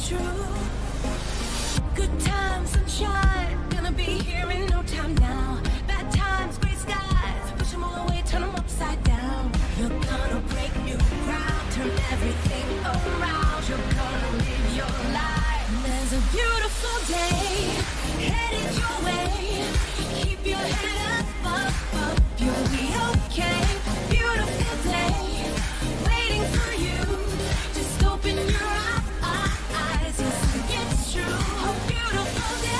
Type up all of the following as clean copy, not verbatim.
true. Good times, sunshine, gonna be here in no time now. Bad times, gray skies, push them all away, turn them upside down. You're gonna break new ground, turn everything around. You're gonna live your life. There's a beautiful day headed your way. Keep your head up, up, up. You'll be okay. Beautiful day waiting for you. Just open your eyes. Yes, it's true. A beautiful day.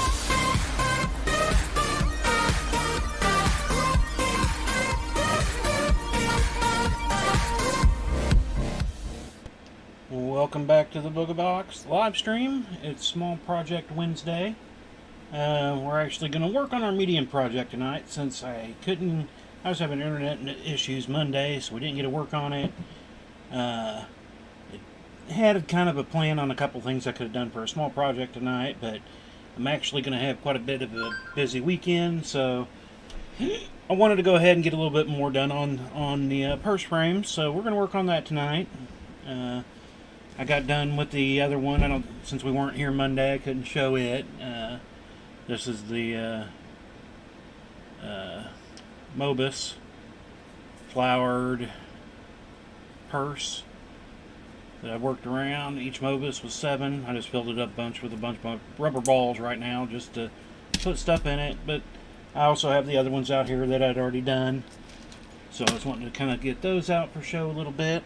Welcome back to the Booga Box live stream. It's Small Project Wednesday. We're actually going to work on our medium project tonight since I was having internet issues Monday, so we didn't get to work on it. It had kind of a plan on a couple things I could have done for a small project tonight, but I'm actually going to have quite a bit of a busy weekend, so I wanted to go ahead and get a little bit more done on the purse frames, so we're going to work on that tonight. I got done with the other one. Since we weren't here Monday, I couldn't show it. This is the Mobus flowered purse that I worked around. Each Mobus was 7. I just filled it up with a bunch of rubber balls right now just to put stuff in it. But I also have the other ones out here that I'd already done. So I was wanting to kind of get those out for show a little bit.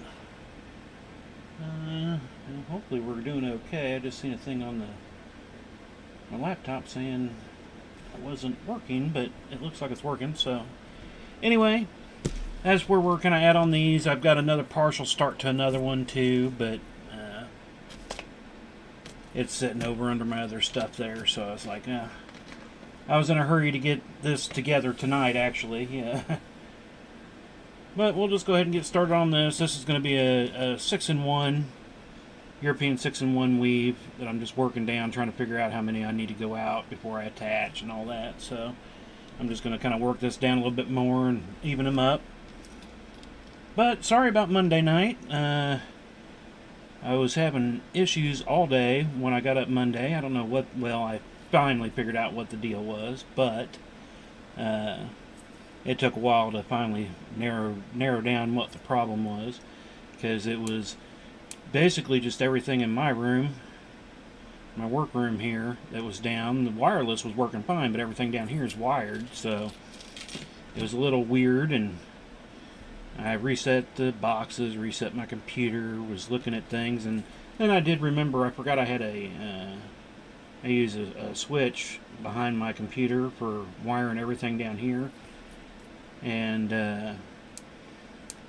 Hopefully we're doing okay. I just seen a thing on my laptop saying it wasn't working, but it looks like it's working. So anyway, as we're working to add on these, I've got another partial start to another one too, but it's sitting over under my other stuff there, so I was like, I was in a hurry to get this together tonight, actually. Yeah. But we'll just go ahead and get started on this. This is going to be a 6-in-1 European 6-in-1 weave that I'm just working down, trying to figure out how many I need to go out before I attach and all that. So I'm just going to kind of work this down a little bit more and even them up. But sorry about Monday night. I was having issues all day when I got up Monday. I don't know what, well, I finally figured out what the deal was, but it took a while to finally narrow down what the problem was, because it was basically just everything in my room, my work room here, that was down. The wireless was working fine, but everything down here is wired, so it was a little weird. And I reset the boxes, reset my computer, was looking at things, and then I did remember I forgot I had I use a switch behind my computer for wiring everything down here. And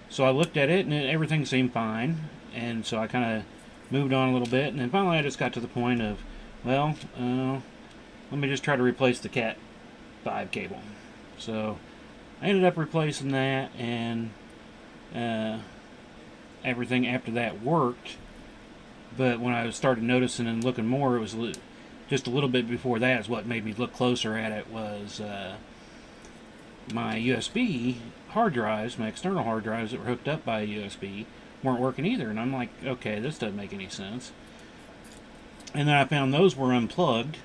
so I looked at it, and everything seemed fine. And so I kind of moved on a little bit, and then finally I just got to the point of, well, let me just try to replace the Cat 5 cable. So I ended up replacing that, and everything after that worked. But when I started noticing and looking more, it was just a little bit before that is what made me look closer at it, was my USB hard drives, my external hard drives that were hooked up by a USB, weren't working either. And I'm like, okay, this doesn't make any sense. And then I found those were unplugged.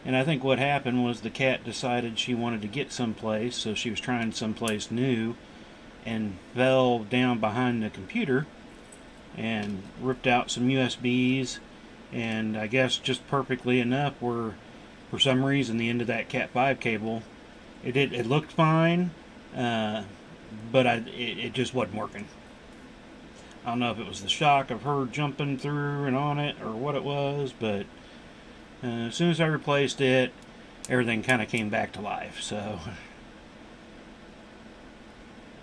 And I think what happened was the cat decided she wanted to get someplace, so she was trying someplace new, and fell down behind the computer and ripped out some USBs. And I guess just perfectly enough, were for some reason the end of that Cat 5 cable, it looked fine, but it just wasn't working. I don't know if it was the shock of her jumping through and on it or what it was, but as soon as I replaced it, everything kind of came back to life. So,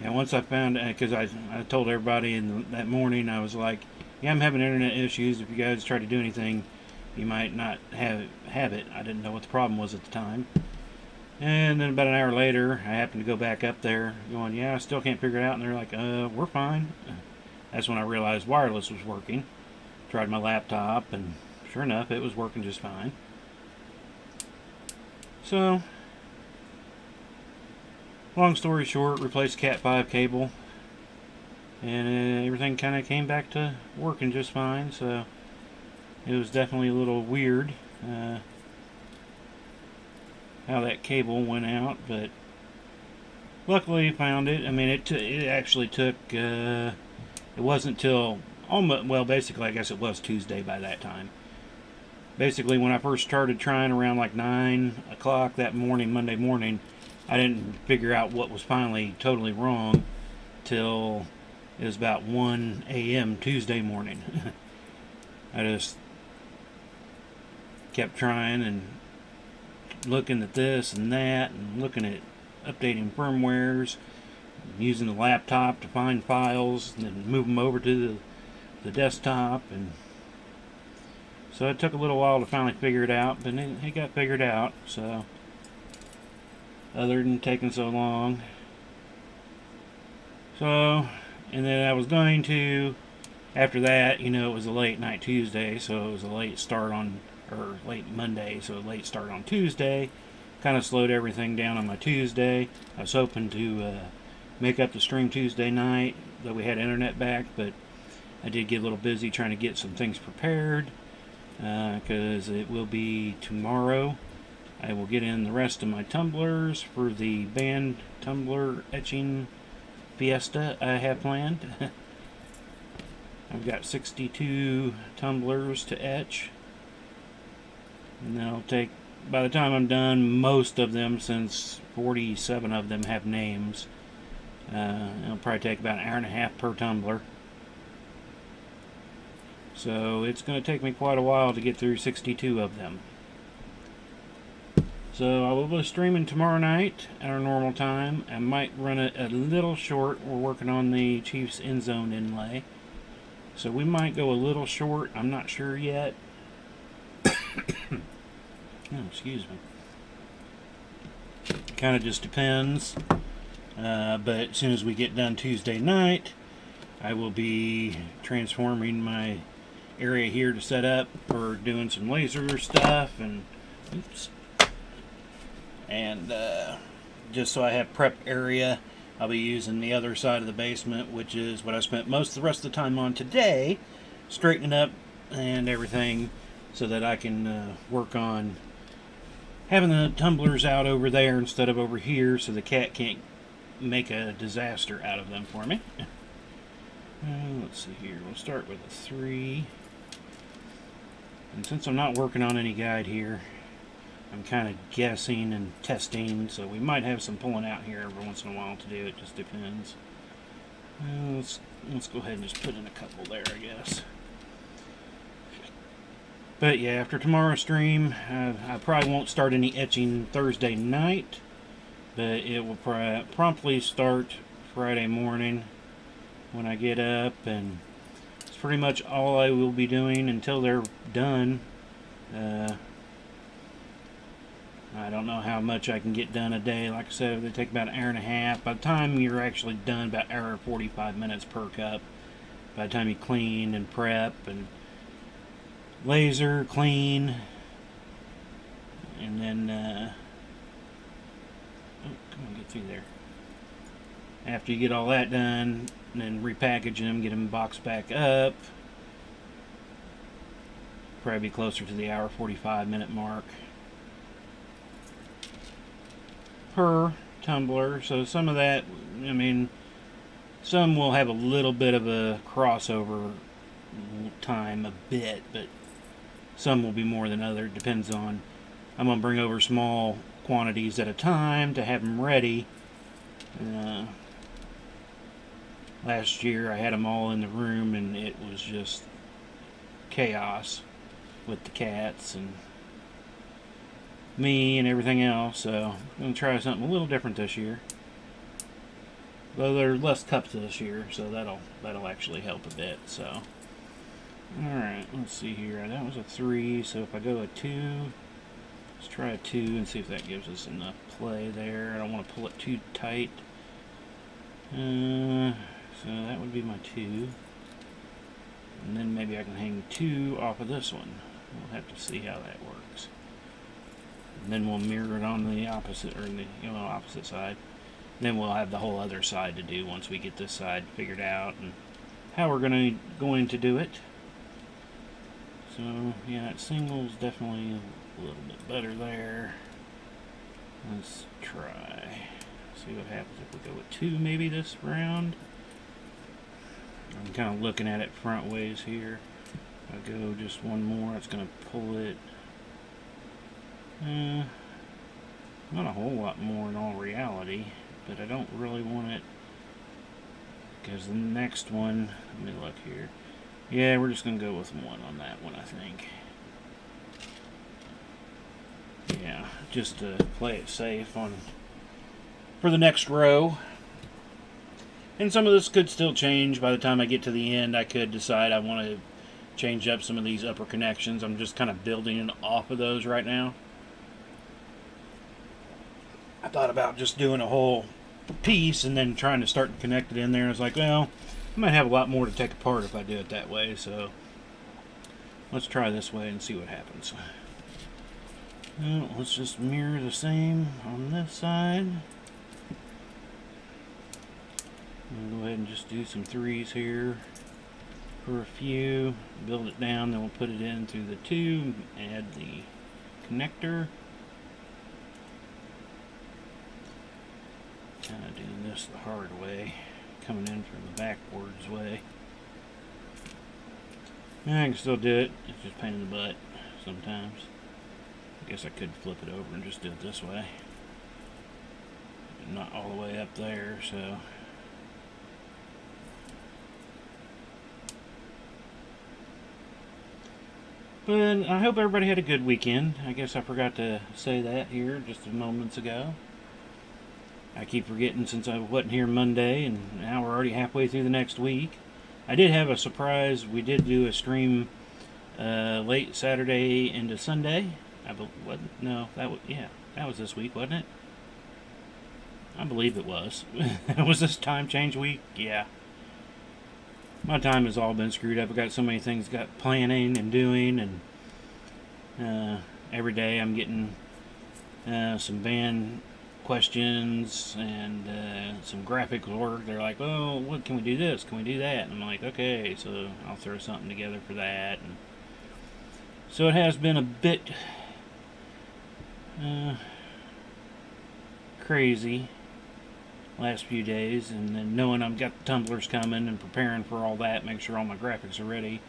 yeah, once I found, because I told everybody that morning, I was like, yeah, I'm having internet issues. If you guys try to do anything, you might not have it. I didn't know what the problem was at the time. And then about an hour later, I happened to go back up there going, yeah, I still can't figure it out. And they're like, we're fine. That's when I realized wireless was working. Tried my laptop, and sure enough, it was working just fine. So, long story short, replaced Cat 5 cable, and everything kind of came back to working just fine. So it was definitely a little weird how that cable went out, but luckily found it. I mean, it actually took, it wasn't till almost, well, basically, I guess it was Tuesday by that time. Basically, when I first started trying around like 9 o'clock that morning, Monday morning, I didn't figure out what was finally totally wrong till it was about 1 a.m. Tuesday morning. I just kept trying and looking at this and that and looking at updating firmwares, using the laptop to find files and then move them over to the desktop. And so it took a little while to finally figure it out, but it got figured out. So other than taking so long, so, and then I was going to, after that, you know, it was a late night Tuesday, so it was a late start on, or late Monday, so a late start on Tuesday. Kind of slowed everything down on my Tuesday. I was hoping to make up the stream Tuesday night, though we had internet back, but I did get a little busy trying to get some things prepared, because it will be tomorrow. I will get in the rest of my tumblers for the band tumbler etching fiesta I have planned. I've got 62 tumblers to etch, and that'll take, by the time I'm done, most of them, since 47 of them have names, it'll probably take about an hour and a half per tumbler. So it's going to take me quite a while to get through 62 of them. So I will be streaming tomorrow night at our normal time. I might run it a little short. We're working on the Chiefs end zone inlay, so we might go a little short. I'm not sure yet. Oh, excuse me. Kind of just depends. But as soon as we get done Tuesday night, I will be transforming my area here to set up for doing some laser stuff and oops. And just so I have prep area, I'll be using the other side of the basement, which is what I spent most of the rest of the time on today, straightening up and everything, so that I can work on having the tumblers out over there instead of over here, so the cat can't make a disaster out of them for me. Let's see here. We'll start with a 3. And since I'm not working on any guide here, I'm kind of guessing and testing, so we might have some pulling out here every once in a while to do. It just depends. Let's go ahead and just put in a couple there, I guess. But yeah, after tomorrow's stream, I probably won't start any etching Thursday night, but it will promptly start Friday morning when I get up, and it's pretty much all I will be doing until they're done. I don't know how much I can get done a day. Like I said, they take about an hour and a half. By the time you're actually done, about an hour and 45 minutes per cup. By the time you clean and prep and laser, clean, and then, oh, come on, get through there. After you get all that done, and then repackage them, get them boxed back up, probably be closer to the hour 45 minute mark per tumbler. So some of that, I mean, some will have a little bit of a crossover time, a bit, but some will be more than other. Depends on, I'm going to bring over small quantities at a time to have them ready. Last year I had them all in the room and it was just chaos with the cats and me and everything else, so I'm going to try something a little different this year. Though there are less cups this year, so that'll actually help a bit. So, alright, let's see here. That was a 3, so if I go a 2, let's try a 2 and see if that gives us enough play there. I don't want to pull it too tight. So that would be my 2. And then maybe I can hang 2 off of this one. We'll have to see how that works. And then we'll mirror it on the opposite, or the opposite side. And then we'll have the whole other side to do once we get this side figured out and how we're going to do it. So, yeah, that single's definitely a little bit better there. Let's try. See what happens if we go with 2 maybe this round. I'm kind of looking at it front ways here. If I go just 1 more, it's going to pull it. Not a whole lot more in all reality, but I don't really want it because the next one, let me look here. Yeah, we're just going to go with 1 on that one, I think. Yeah, just to play it safe on for the next row. And some of this could still change by the time I get to the end. I could decide I want to change up some of these upper connections. I'm just kind of building it off of those right now. I thought about just doing a whole piece and then trying to start to connect it in there. I was like, well, I might have a lot more to take apart if I do it that way. So let's try this way and see what happens. Well, let's just mirror the same on this side. I'll go ahead and just do some 3s here for a few. Build it down, then we'll put it in through the 2, add the connector. Kind of doing this the hard way, coming in from the backwards way. I can still do it, it's just a pain in the butt sometimes. I guess I could flip it over and just do it this way. Not all the way up there, so. But I hope everybody had a good weekend. I guess I forgot to say that here just a moments ago. I keep forgetting since I wasn't here Monday, and now we're already halfway through the next week. I did have a surprise. We did do a stream late Saturday into Sunday. That was this week, wasn't it? I believe it was. Was this time change week? Yeah. My time has all been screwed up. I've got so many things got planning and doing, and every day I'm getting some band questions and some graphics work. They're like, oh, what can we do this? Can we do that? And I'm like, okay, so I'll throw something together for that. And so it has been a bit crazy last few days, and then knowing I've got the tumblers coming and preparing for all that, make sure all my graphics are ready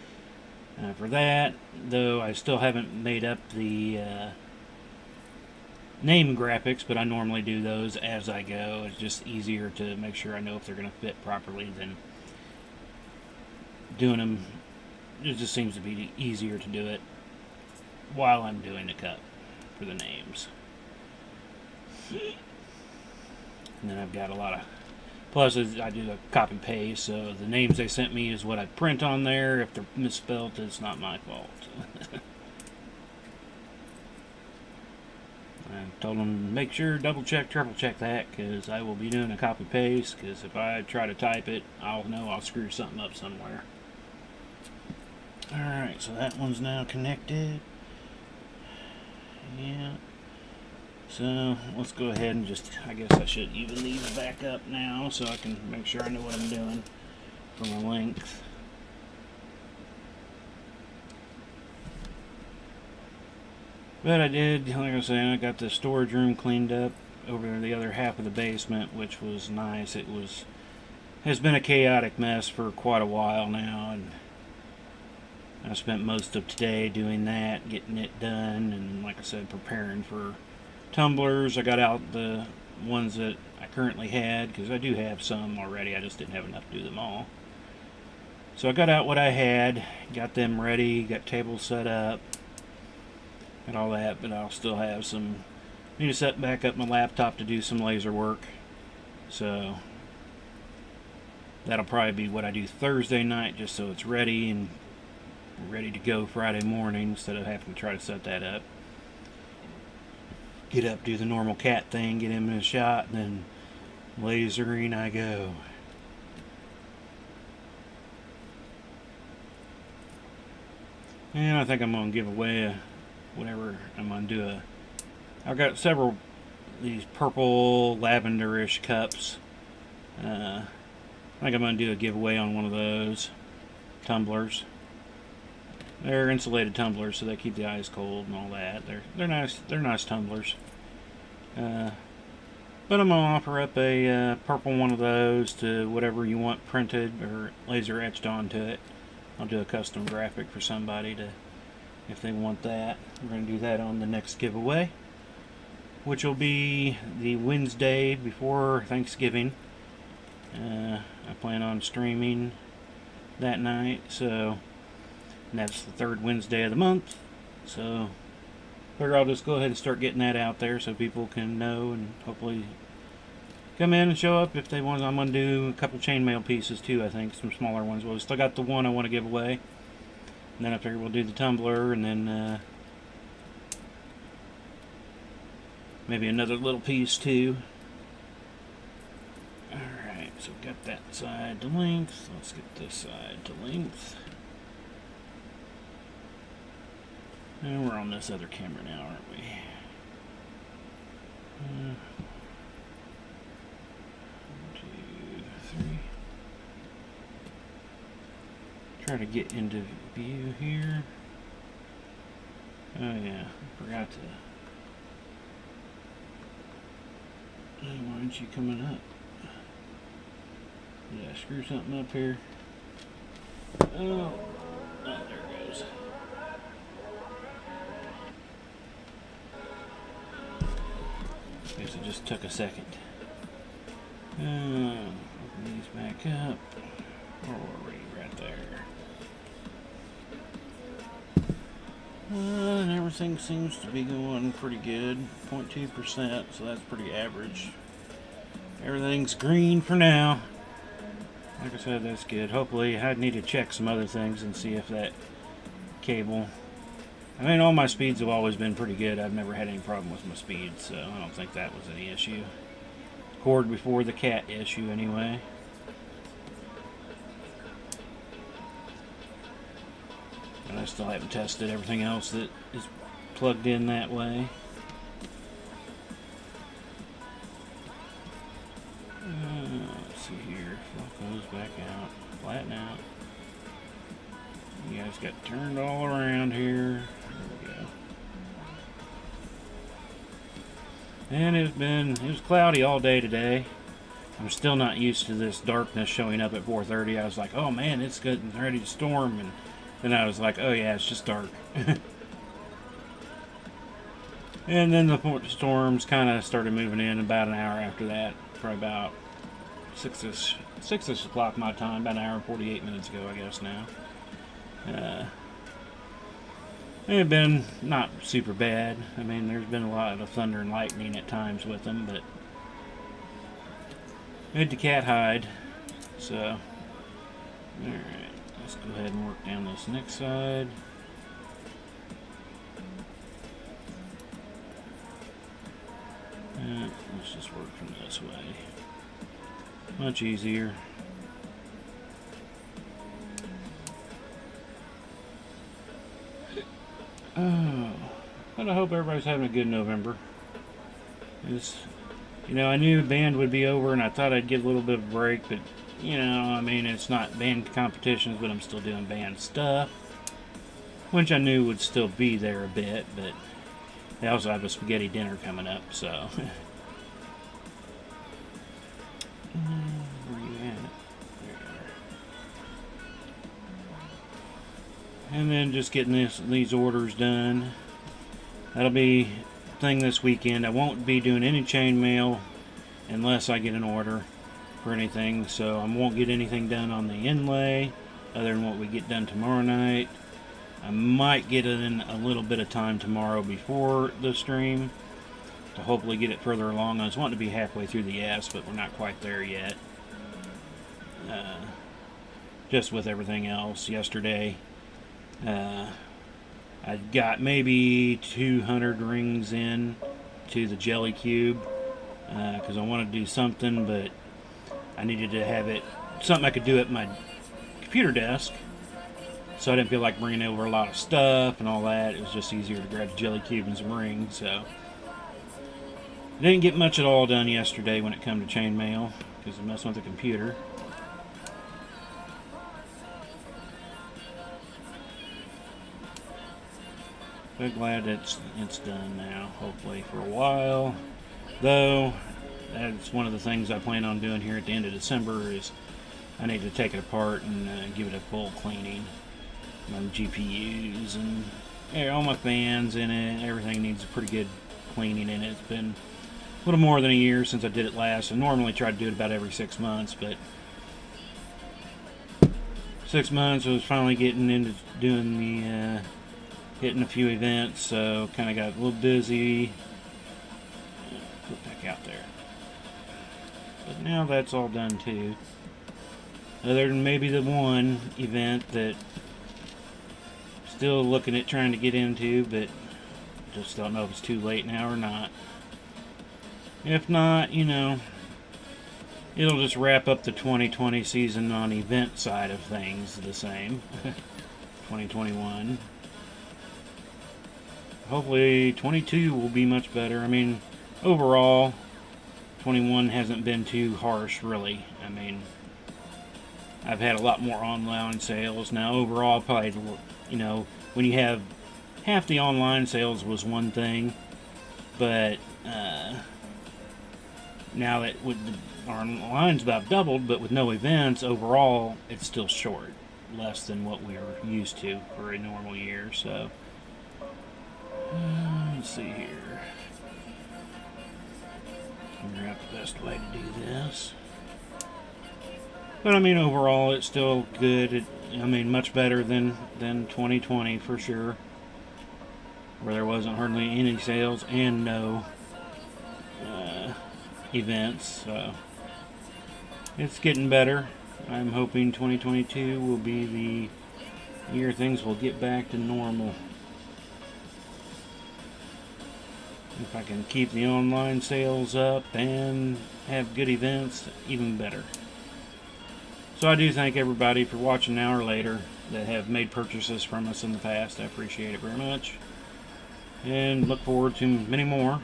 for that, though I still haven't made up the name graphics, but I normally do those as I go. It's just easier to make sure I know if they're going to fit properly than doing them. It just seems to be easier to do it while I'm doing the cut for the names. And then I've got a lot of, plus I do a copy paste, so the names they sent me is what I print on there. If they're misspelled, it's not my fault. I told them make sure double check, triple check that, because I will be doing a copy paste, because if I try to type it, I'll know I'll screw something up somewhere. Alright, so that one's now connected. Yeah. So let's go ahead and just, I guess I should even these back up now so I can make sure I know what I'm doing for my length. But I did, like I was saying, I got the storage room cleaned up over the other half of the basement, which was nice. It has been a chaotic mess for quite a while now, and I spent most of today doing that, getting it done, and like I said, preparing for tumblers. I got out the ones that I currently had, because I do have some already, I just didn't have enough to do them all. So I got out what I had, got them ready, got tables set up, and all that, but I'll still have some, need to set back up my laptop to do some laser work, so that'll probably be what I do Thursday night, just so it's ready and ready to go Friday morning, instead of having to try to set that up. Get up, do the normal cat thing, get him in a shot, and then lasering I go. And I think I'm going to give away whatever I'm going to do. I've got several of these purple lavenderish cups. I think I'm going to do a giveaway on one of those tumblers. They're insulated tumblers, so they keep the ice cold and all that. They're nice. They're nice tumblers. But I'm gonna offer up a purple one of those to whatever you want printed or laser etched onto it. I'll do a custom graphic for somebody to, if they want that. We're gonna do that on the next giveaway, which will be the Wednesday before Thanksgiving. I plan on streaming that night, so that's the third Wednesday of the month. So figure I'll just go ahead and start getting that out there so people can know and hopefully come in and show up if they want. I'm going to do a couple chainmail pieces too, I think, some smaller ones. Well, we still got the one I want to give away. And then I figure we'll do the tumbler and then maybe another little piece too. Alright, so we've got that side to length. Let's get this side to length. And we're on this other camera now, aren't we? 1, 2, 3. Try to get into view here. Oh yeah, forgot to. Why aren't you coming up? Did I screw something up here? Oh, there it goes. Guess it just took a second. Open these back up. Already right there. And everything seems to be going pretty good. 0.2%, so that's pretty average. Everything's green for now. Like I said, that's good. Hopefully, I need to check some other things and see if that cable... I mean, all my speeds have always been pretty good. I've never had any problem with my speeds, so I don't think that was any issue. Cord before the cat issue, anyway. And I still haven't tested everything else that is plugged in that way. Let's see here. Flip those back out. Flatten out. You guys got turned all around here. There we go. And it was cloudy all day today. I'm still not used to this darkness showing up at 4:30. I was like, oh man, it's getting ready to storm. And then I was like, oh yeah, it's just dark. And then the storms kind of started moving in about an hour after that. Probably about 6 o'clock my time. About an hour and 48 minutes ago, I guess now. It had been not super bad. I mean, there's been a lot of thunder and lightning at times with them, but made the cat hide. So, alright, let's go ahead and work down this next side. Let's just work from this way. Much easier. Oh, but I hope everybody's having a good November. You know, I knew band would be over and I thought I'd get a little bit of a break, but, you know, I mean, it's not band competitions, but I'm still doing band stuff, which I knew would still be there a bit, but they also have a spaghetti dinner coming up, so. Where you at? There you are. And then just getting these orders done. That'll be a thing this weekend. I won't be doing any chainmail unless I get an order for anything, so I won't get anything done on the inlay other than what we get done tomorrow night. I might get in a little bit of time tomorrow before the stream to hopefully get it further along. I was wanting to be halfway through the S, but we're not quite there yet. Just with everything else. Yesterday, I got maybe 200 rings in to the jelly cube because I wanted to do something, but I needed to have it something I could do at my computer desk, so I didn't feel like bringing over a lot of stuff and all that. It was just easier to grab the jelly cube and some rings. So I didn't get much at all done yesterday when it came to chainmail because I messed with the computer. So glad it's done now, hopefully for a while. Though, that's one of the things I plan on doing here at the end of December is I need to take it apart and give it a full cleaning. My GPUs and all my fans in it, everything needs a pretty good cleaning in it. It's been a little more than a year since I did it last. I normally try to do it about every 6 months, but 6 months I was finally getting into doing the hitting a few events, so kind of got a little busy. Put it back out there. But now that's all done too. Other than maybe the one event that still looking at trying to get into, but just don't know if it's too late now or not. If not, you know, it'll just wrap up the 2020 season on event side of things the same. 2021. Hopefully 22 will be much better. I mean, overall 21 hasn't been too harsh really. I mean, I've had a lot more online sales. Now overall probably, you know, when you have half the online sales was one thing, but now that our online's about doubled, but with no events, overall it's still short, less than what we are used to for a normal year. So let's see here. Figure out the best way to do this. But I mean, overall, it's still good. I mean, much better than 2020 for sure, where there wasn't hardly any sales and no events. So it's getting better. I'm hoping 2022 will be the year things will get back to normal. If I can keep the online sales up and have good events, even better. So I do thank everybody for watching now or later that have made purchases from us in the past. I appreciate it very much. And look forward to many more.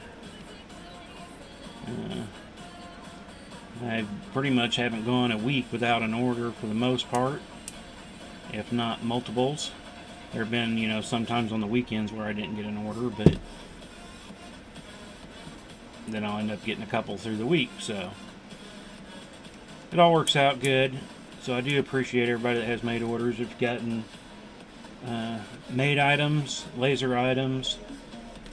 I pretty much haven't gone a week without an order for the most part, if not multiples. There have been, you know, sometimes on the weekends where I didn't get an order, but then I'll end up getting a couple through the week, so it all works out good. So I do appreciate everybody that has made orders. If you've gotten made items, laser items,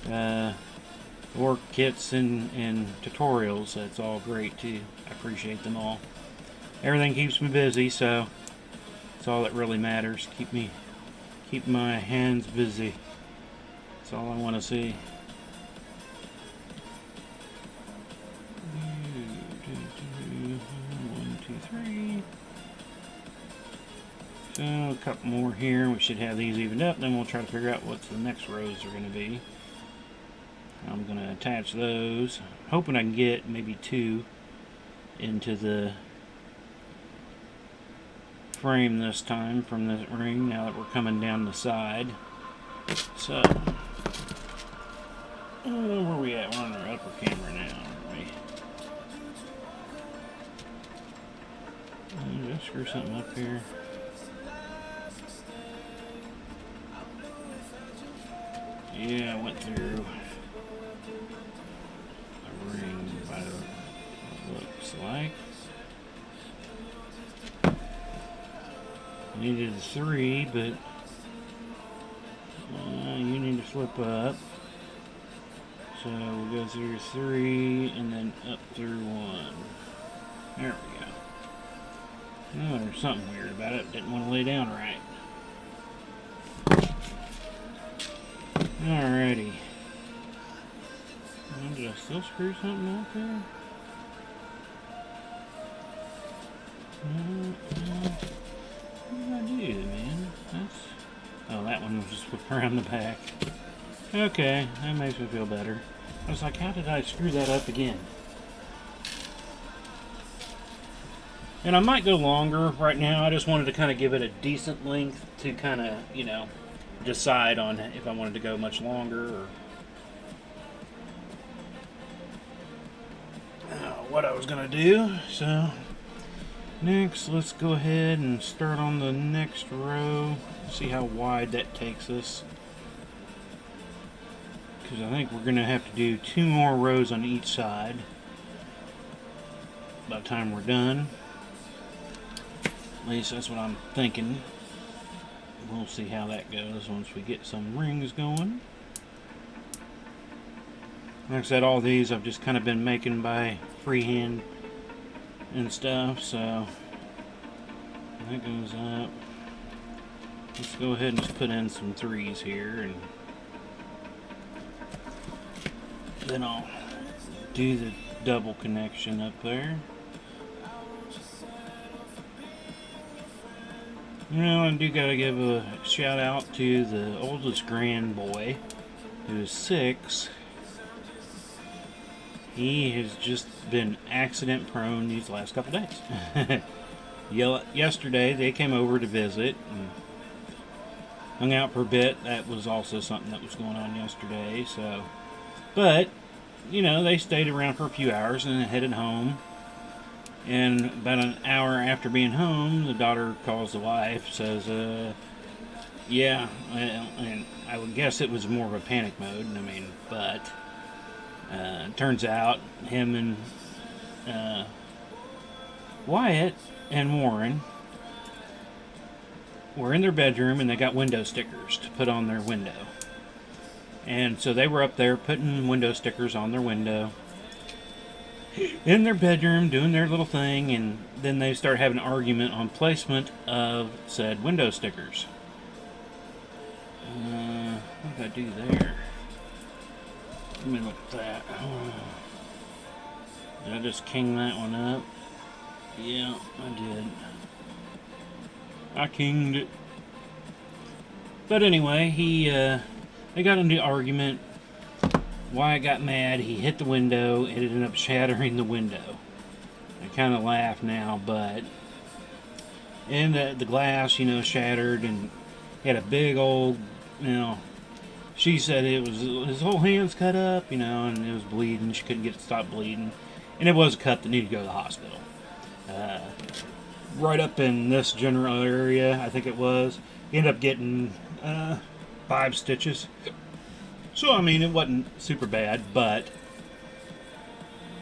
or kits and tutorials, that's all great too. I appreciate them all. Everything keeps me busy, so that's all that really matters. Keep my hands busy. That's all I want to see. 1, 2, 3. So a couple more here. We should have these evened up. Then we'll try to figure out what the next rows are going to be. I'm going to attach those. Hoping I can get maybe 2 into the frame this time from the ring. Now that we're coming down the side. So where are we at? We're on our upper camera now, aren't we? Did I screw something up here? Yeah, I went through a ring by what looks like. I needed a 3, but you need to flip up. So we'll go through 3 and then up through 1. There we go. Oh, there's something weird about it. Didn't want to lay down right. Alrighty. Did I still screw something up there? What did I do, man? Oh, that one was just around the back. Okay, that makes me feel better. I was like, how did I screw that up again? And I might go longer right now. I just wanted to kind of give it a decent length to kind of, you know, decide on if I wanted to go much longer or what I was going to do. So next, let's go ahead and start on the next row. See how wide that takes us. because I think we're going to have to do 2 more rows on each side by the time we're done. At least that's what I'm thinking. We'll see how that goes once we get some rings going. Like I said, all these I've just kind of been making by freehand and stuff, so that goes up. Let's go ahead and just put in some 3s here, and then I'll do the double connection up there. Well, I do gotta give a shout out to the oldest grand boy, who is 6. He has just been accident prone these last couple days. Yesterday they came over to visit and hung out for a bit. That was also something that was going on yesterday. So, but you know, they stayed around for a few hours and then headed home. And about an hour after being home, the daughter calls the wife, says, yeah, and I would guess it was more of a panic mode, I mean, but turns out him and Wyatt and Warren were in their bedroom and they got window stickers to put on their window. And so they were up there putting window stickers on their window in their bedroom, doing their little thing, and then they start having an argument on placement of said window stickers. What did I do there? Let me look at that. Did I just king that one up? Yeah, I did. I kinged it. But anyway, they got into an argument. Wyatt got mad, he hit the window, it ended up shattering the window. I kind of laugh now, but and the glass, you know, shattered, and he had a big old, you know, she said it was his whole hand's cut up, you know, and it was bleeding. She couldn't get it to stop bleeding, and it was a cut that needed to go to the hospital. Right up in this general area, I think it was. He ended up getting 5 stitches. So, I mean, it wasn't super bad, but,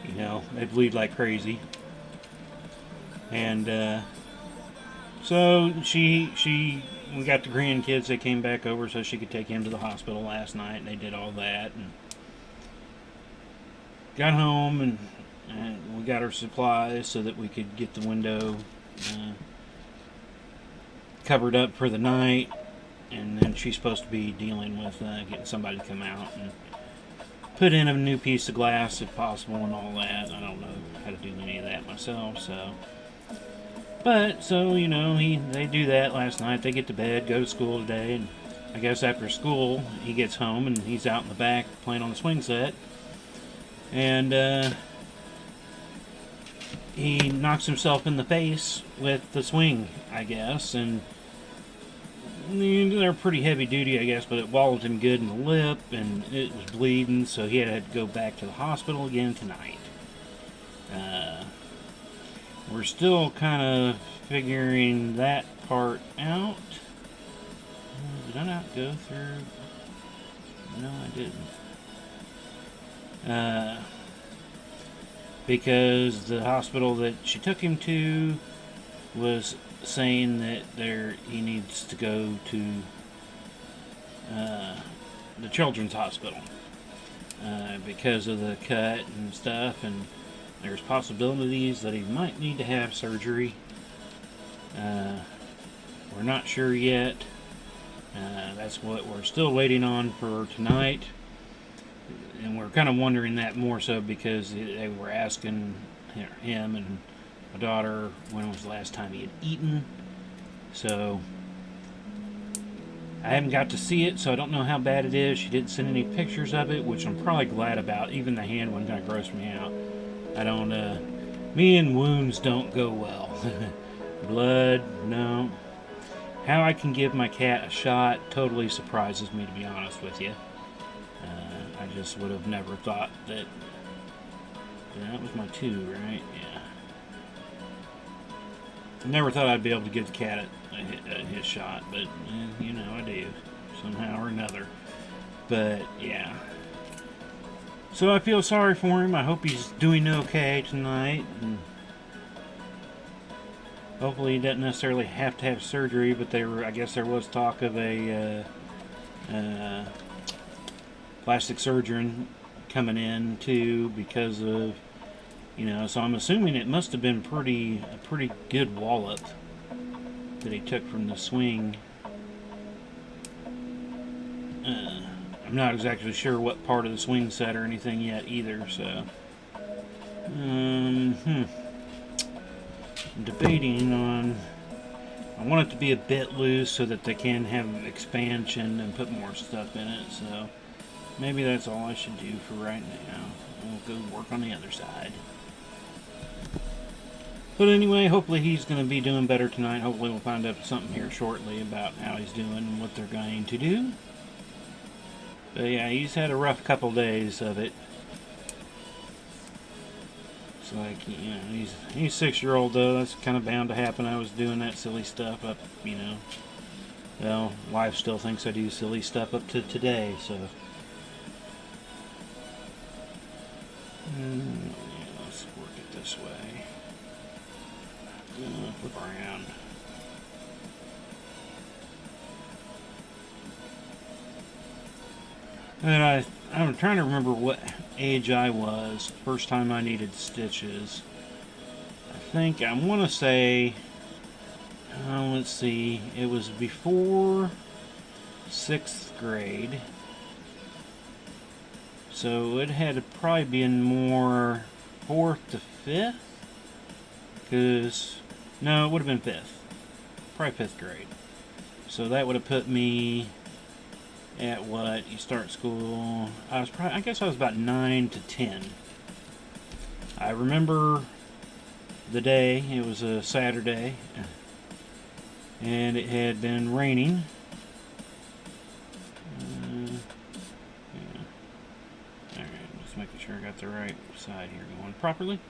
you know, they bleed like crazy. And, so we got the grandkids, they came back over so she could take him to the hospital last night, and they did all that, and got home, and we got our supplies so that we could get the window covered up for the night. And then she's supposed to be dealing with getting somebody to come out and put in a new piece of glass if possible and all that. I don't know how to do any of that myself, so. But, so, you know, they do that last night. They get to bed, go to school today, and I guess after school, he gets home and he's out in the back playing on the swing set. And he knocks himself in the face with the swing, I guess, and they're pretty heavy duty, I guess, but it walled him good in the lip, and it was bleeding, so he had to go back to the hospital again tonight. We're still kind of figuring that part out. Did I not go through? No, I didn't. Because the hospital that she took him to was saying that he needs to go to the children's hospital because of the cut and stuff, and there's possibilities that he might need to have surgery. We're not sure yet. That's what we're still waiting on for tonight, and we're kind of wondering that more so because they were asking him and my daughter when was the last time he had eaten. So I haven't got to see it, so I don't know how bad it is. She didn't send any pictures of it, which I'm probably glad about. Even the hand one kind of grossed me out. I don't, me and wounds don't go well. Blood, no. How I can give my cat a shot totally surprises me, to be honest with you. I just would have never thought that. That was my 2, right? Yeah. Never thought I'd be able to give the cat his shot, but you know, I do somehow or another. But yeah, So I feel sorry for him. I hope he's doing okay tonight. And hopefully he doesn't necessarily have to have surgery, but I guess there was talk of a plastic surgeon coming in too because of, so I'm assuming it must have been a pretty good wallop that he took from the swing. I'm not exactly sure what part of the swing set or anything yet either, so I'm debating on, I want it to be a bit loose so that they can have expansion and put more stuff in it, so maybe that's all I should do for right now. We'll go work on the other side. But anyway, hopefully he's going to be doing better tonight. Hopefully we'll find out something here shortly about how he's doing and what they're going to do. But yeah, he's had a rough couple days of it. It's like, he's 6-year-old though. That's kind of bound to happen. I was doing that silly stuff up, Well, wife still thinks I do silly stuff up to today, so. Yeah, let's work it this way. Flip around. And I'm trying to remember what age I was first time I needed stitches. I want to say, let's see, it was before 6th grade. So it had to probably been more 4th to 5th. No, it would have been 5th. Probably 5th grade. So that would have put me at what? You start school. I guess I was about 9 to 10. I remember the day. It was a Saturday. And it had been raining. Yeah. Alright, just making sure I got the right side here going properly.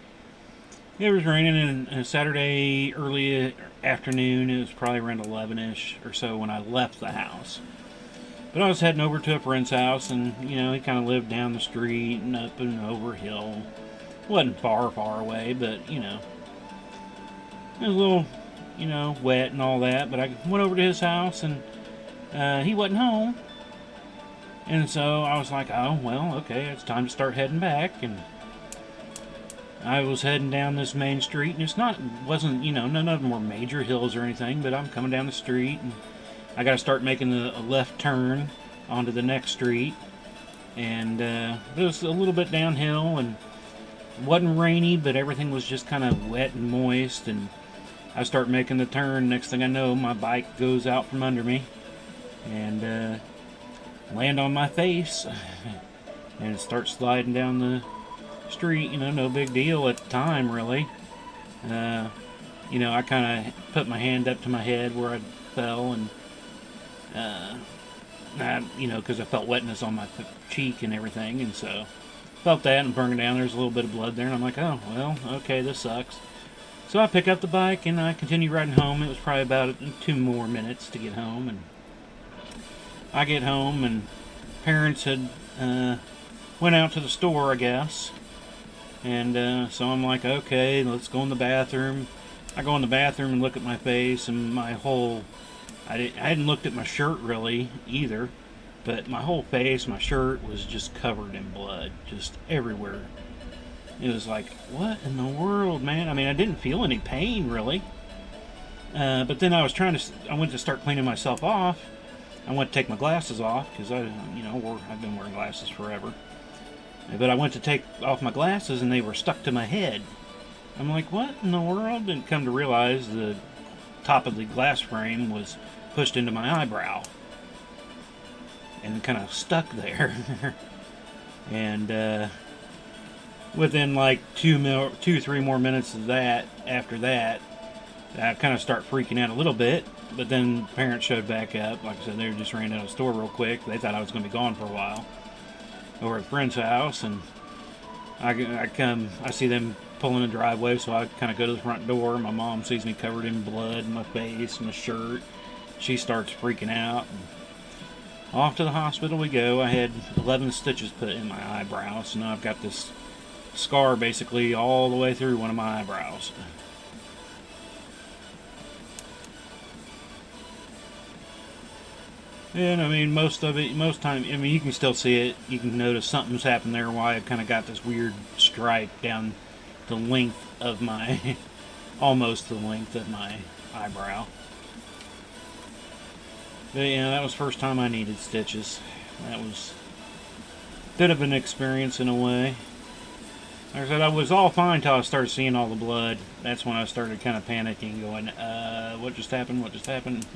It was raining on a Saturday early afternoon. It was probably around 11-ish or so when I left the house. But I was heading over to a friend's house, and, he kind of lived down the street and up and over a hill. Wasn't far away, but, it was a little, wet and all that. But I went over to his house, and he wasn't home. And so I was like, oh, well, okay, it's time to start heading back. And I was heading down this main street, and wasn't, none of them were major hills or anything, but I'm coming down the street, and I got to start making a left turn onto the next street, and it was a little bit downhill, and it wasn't rainy, but everything was just kind of wet and moist, and I start making the turn. Next thing I know, my bike goes out from under me, and land on my face, and start sliding down the street. No big deal at the time, really. I kind of put my hand up to my head where I fell, and because I felt wetness on my cheek and everything, and so felt that and burning down. There's a little bit of blood there, and I'm like, oh, well, okay, this sucks. So I pick up the bike and I continue riding home. It was probably about 2 more minutes to get home, and I get home, and parents had went out to the store, I guess, and so I'm like, okay, let's go in the bathroom. I go in the bathroom and look at my face, and my whole I hadn't looked at my shirt really either, but my whole face, my shirt was just covered in blood, just everywhere. It was like, what in the world, man? I mean, I didn't feel any pain really, but then I went to start cleaning myself off. I went to take my glasses off because I've been wearing glasses forever. But I went to take off my glasses and they were stuck to my head. I'm like, what in the world? And come to realize the top of the glass frame was pushed into my eyebrow and kind of stuck there. And within like 3 more minutes of that, after that, I kind of start freaking out a little bit. But then parents showed back up. Like I said, they just ran out of the store real quick. They thought I was going to be gone for a while. Over at a friend's house, and I see them pulling the driveway, so I kind of go to the front door. My mom sees me covered in blood, my face, my shirt. She starts freaking out. And off to the hospital we go. I had 11 stitches put in my eyebrow, so now I've got this scar basically all the way through one of my eyebrows. And I mean, most time, I mean, you can still see it. You can notice something's happened there, why I've kind of got this weird stripe down the length of my, almost the length of my eyebrow. But yeah, that was the first time I needed stitches. That was a bit of an experience in a way. Like I said, I was all fine until I started seeing all the blood. That's when I started kind of panicking, going, what just happened? What just happened?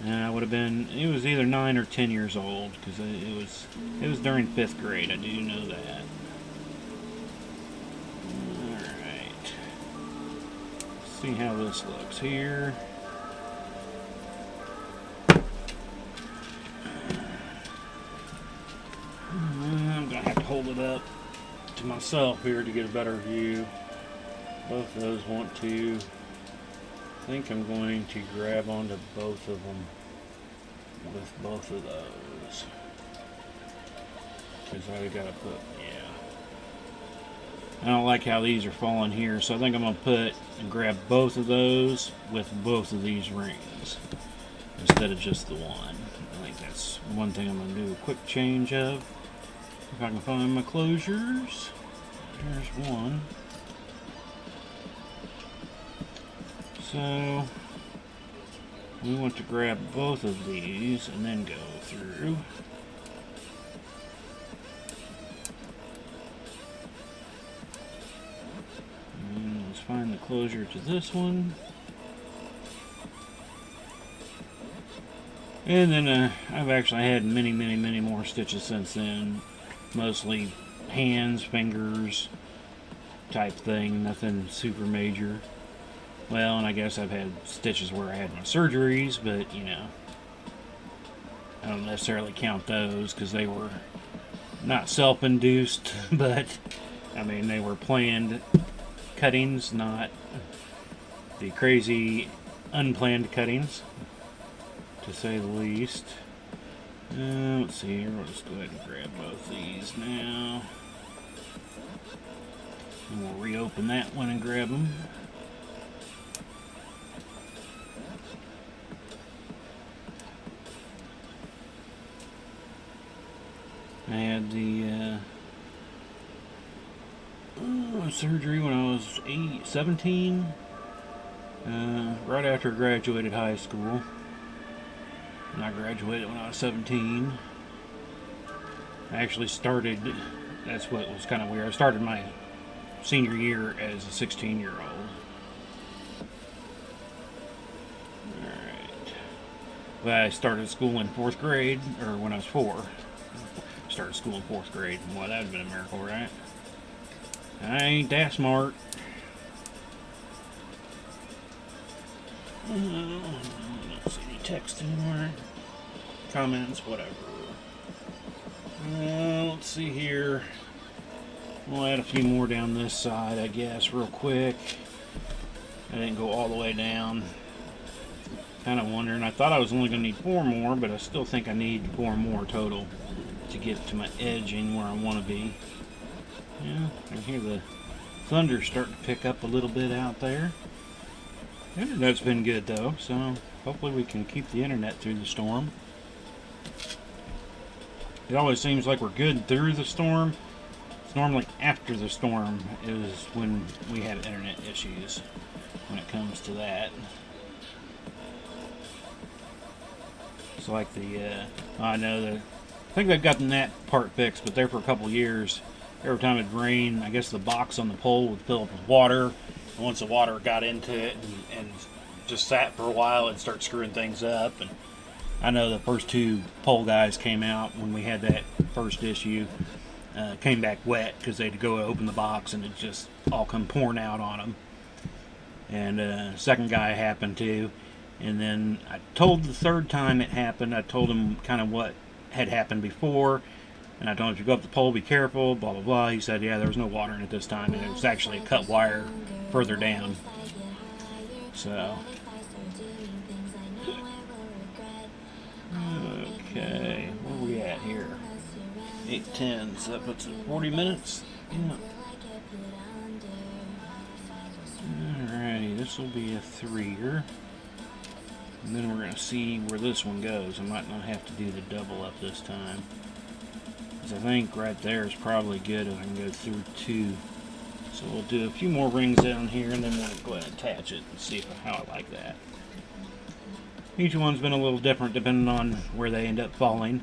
And I would have been, it was either 9 or 10 years old, because it was during 5th grade, I do know that. Alright. See how this looks here. I'm going to have to hold it up to myself here to get a better view. Both of those want to. I think I'm going to grab onto both of them with both of those. Because I got to put, yeah. I don't like how these are falling here, so I think I'm going to put and grab both of those with both of these rings instead of just the one. I think that's one thing I'm going to do a quick change of. If I can find my closures. There's one. So we want to grab both of these and then go through. And let's find the closure to this one. And then I've actually had many more stitches since then. Mostly hands, fingers type thing, nothing super major. Well, and I guess I've had stitches where I had my surgeries, but, you know, I don't necessarily count those because they were not self-induced, but, I mean, they were planned cuttings, not the crazy unplanned cuttings, to say the least. Let's see here, we'll just go ahead and grab both these now. And we'll reopen that one and grab them. I had the surgery when I was 17, right after I graduated high school. And I graduated when I was 17. I actually started, that's what was kind of weird, I started my senior year as a 16-year-old. Alright. But I started school in 4th grade, or when I was 4. Started school in 4th grade. Boy, that would have been a miracle, right? I ain't that smart. I don't see any text anywhere. Comments, whatever. Let's see here. We'll add a few more down this side, I guess, real quick. I didn't go all the way down. Kind of wondering. I thought I was only going to need 4 more, but I still think I need 4 more total to get to my edging where I want to be. Yeah, I can hear the thunder starting to pick up a little bit out there. The internet's been good though, so hopefully we can keep the internet through the storm. It always seems like we're good through the storm. It's normally after the storm is when we have internet issues when it comes to that. It's like the, I know that, I think they've gotten that part fixed, but there for a couple of years, every time it'd rain, I guess the box on the pole would fill up with water. And once the water got into it and just sat for a while, it'd start screwing things up. And I know the first 2 pole guys came out when we had that first issue, came back wet because they'd go open the box and it just all come pouring out on them. And second guy happened too. And then I told the 3rd time it happened, I told him kind of what had happened before. And I told him, if you go up the pole, be careful, blah, blah, blah. He said, yeah, there was no water in it this time. And it was actually a cut wire further down. So, Okay, where are we at here? 8:10, so that puts it 40 minutes. Yeah. Alrighty, this will be a 3-er. And then we're going to see where this one goes. I might not have to do the double up this time. Because I think right there is probably good if I can go through 2. So we'll do a few more rings down here and then we'll go ahead and attach it and see how I like that. Each one's been a little different depending on where they end up falling.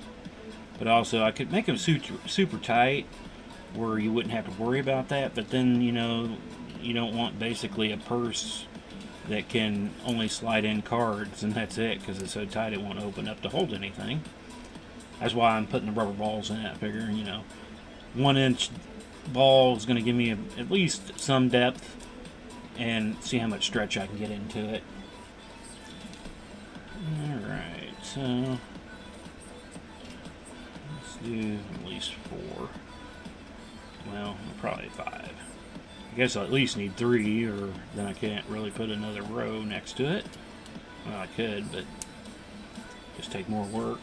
But also I could make them super tight where you wouldn't have to worry about that. But then, you know, you don't want basically a purse that can only slide in cards and that's it, because it's so tight it won't open up to hold anything. That's why I'm putting the rubber balls in it. I figure, you know, 1-inch ball is going to give me at least some depth and see how much stretch I can get into it. Alright, so let's do at least 4. Well, probably 5. I guess I'll at least need 3, or then I can't really put another row next to it. Well, I could, but just take more work.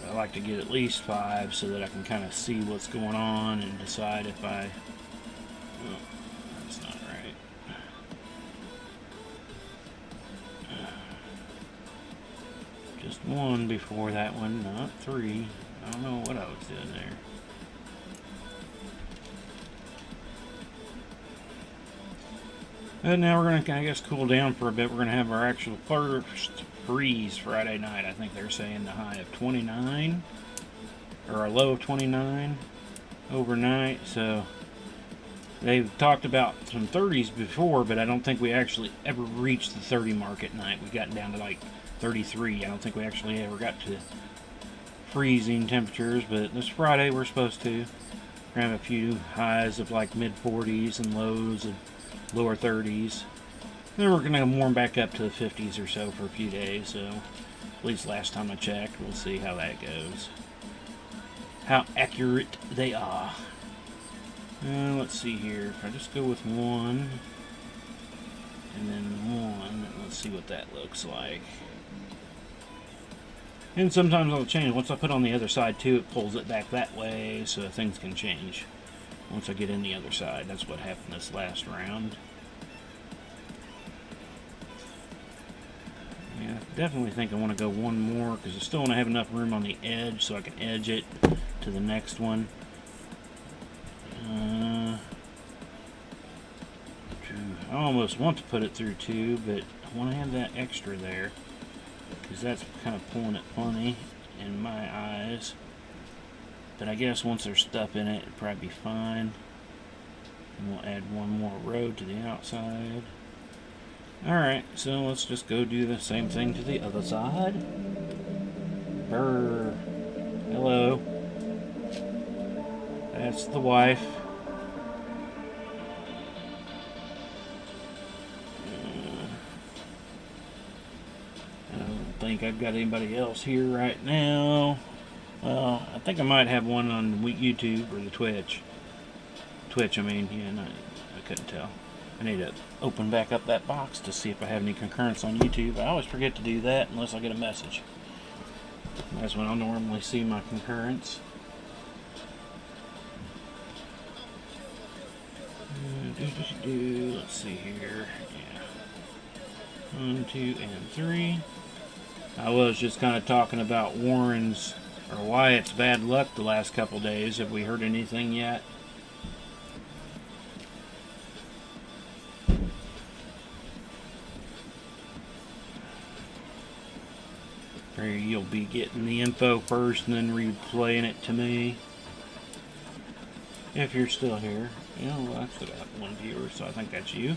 I like to get at least 5 so that I can kind of see what's going on and decide if I... Oh, that's not right. Just 1 before that one, not 3. I don't know what I was doing there. And now we're going to, I guess, cool down for a bit. We're going to have our actual first freeze Friday night. I think they're saying the high of 29 or a low of 29 overnight. So they've talked about some 30s before, but I don't think we actually ever reached the 30 mark at night. We've gotten down to like 33. I don't think we actually ever got to freezing temperatures, but this Friday we're supposed to have a few highs of like mid 40s and lows of lower 30s. Then we're going to warm back up to the 50s or so for a few days, so at least last time I checked. We'll see how that goes. How accurate they are. Let's see here. If I just go with 1 and then 1, let's see what that looks like. And sometimes it'll change. Once I put on the other side too, it pulls it back that way, so things can change once I get in the other side. That's what happened this last round. Yeah, I definitely think I want to go 1 more, because I still want to have enough room on the edge so I can edge it to the next one. I almost want to put it through 2, but I want to have that extra there, because that's kind of pulling it funny in my eyes. But I guess once there's stuff in it, it'll probably be fine. And we'll add 1 more row to the outside. Alright, so let's just go do the same thing to the other side. Brr. Hello. That's the wife. I don't think I've got anybody else here right now. Well, I think I might have one on YouTube or the Twitch. I mean, yeah, no, I couldn't tell. I need to open back up that box to see if I have any concurrence on YouTube. I always forget to do that unless I get a message. That's when I'll normally see my concurrence. Let's see here. Yeah. 1, 2, and 3. I was just kind of talking about Warren's, or Wyatt's bad luck the last couple days. Have we heard anything yet? Or you'll be getting the info first and then replaying it to me. If you're still here. You know, well, I've still got 1 viewer, so I think that's you.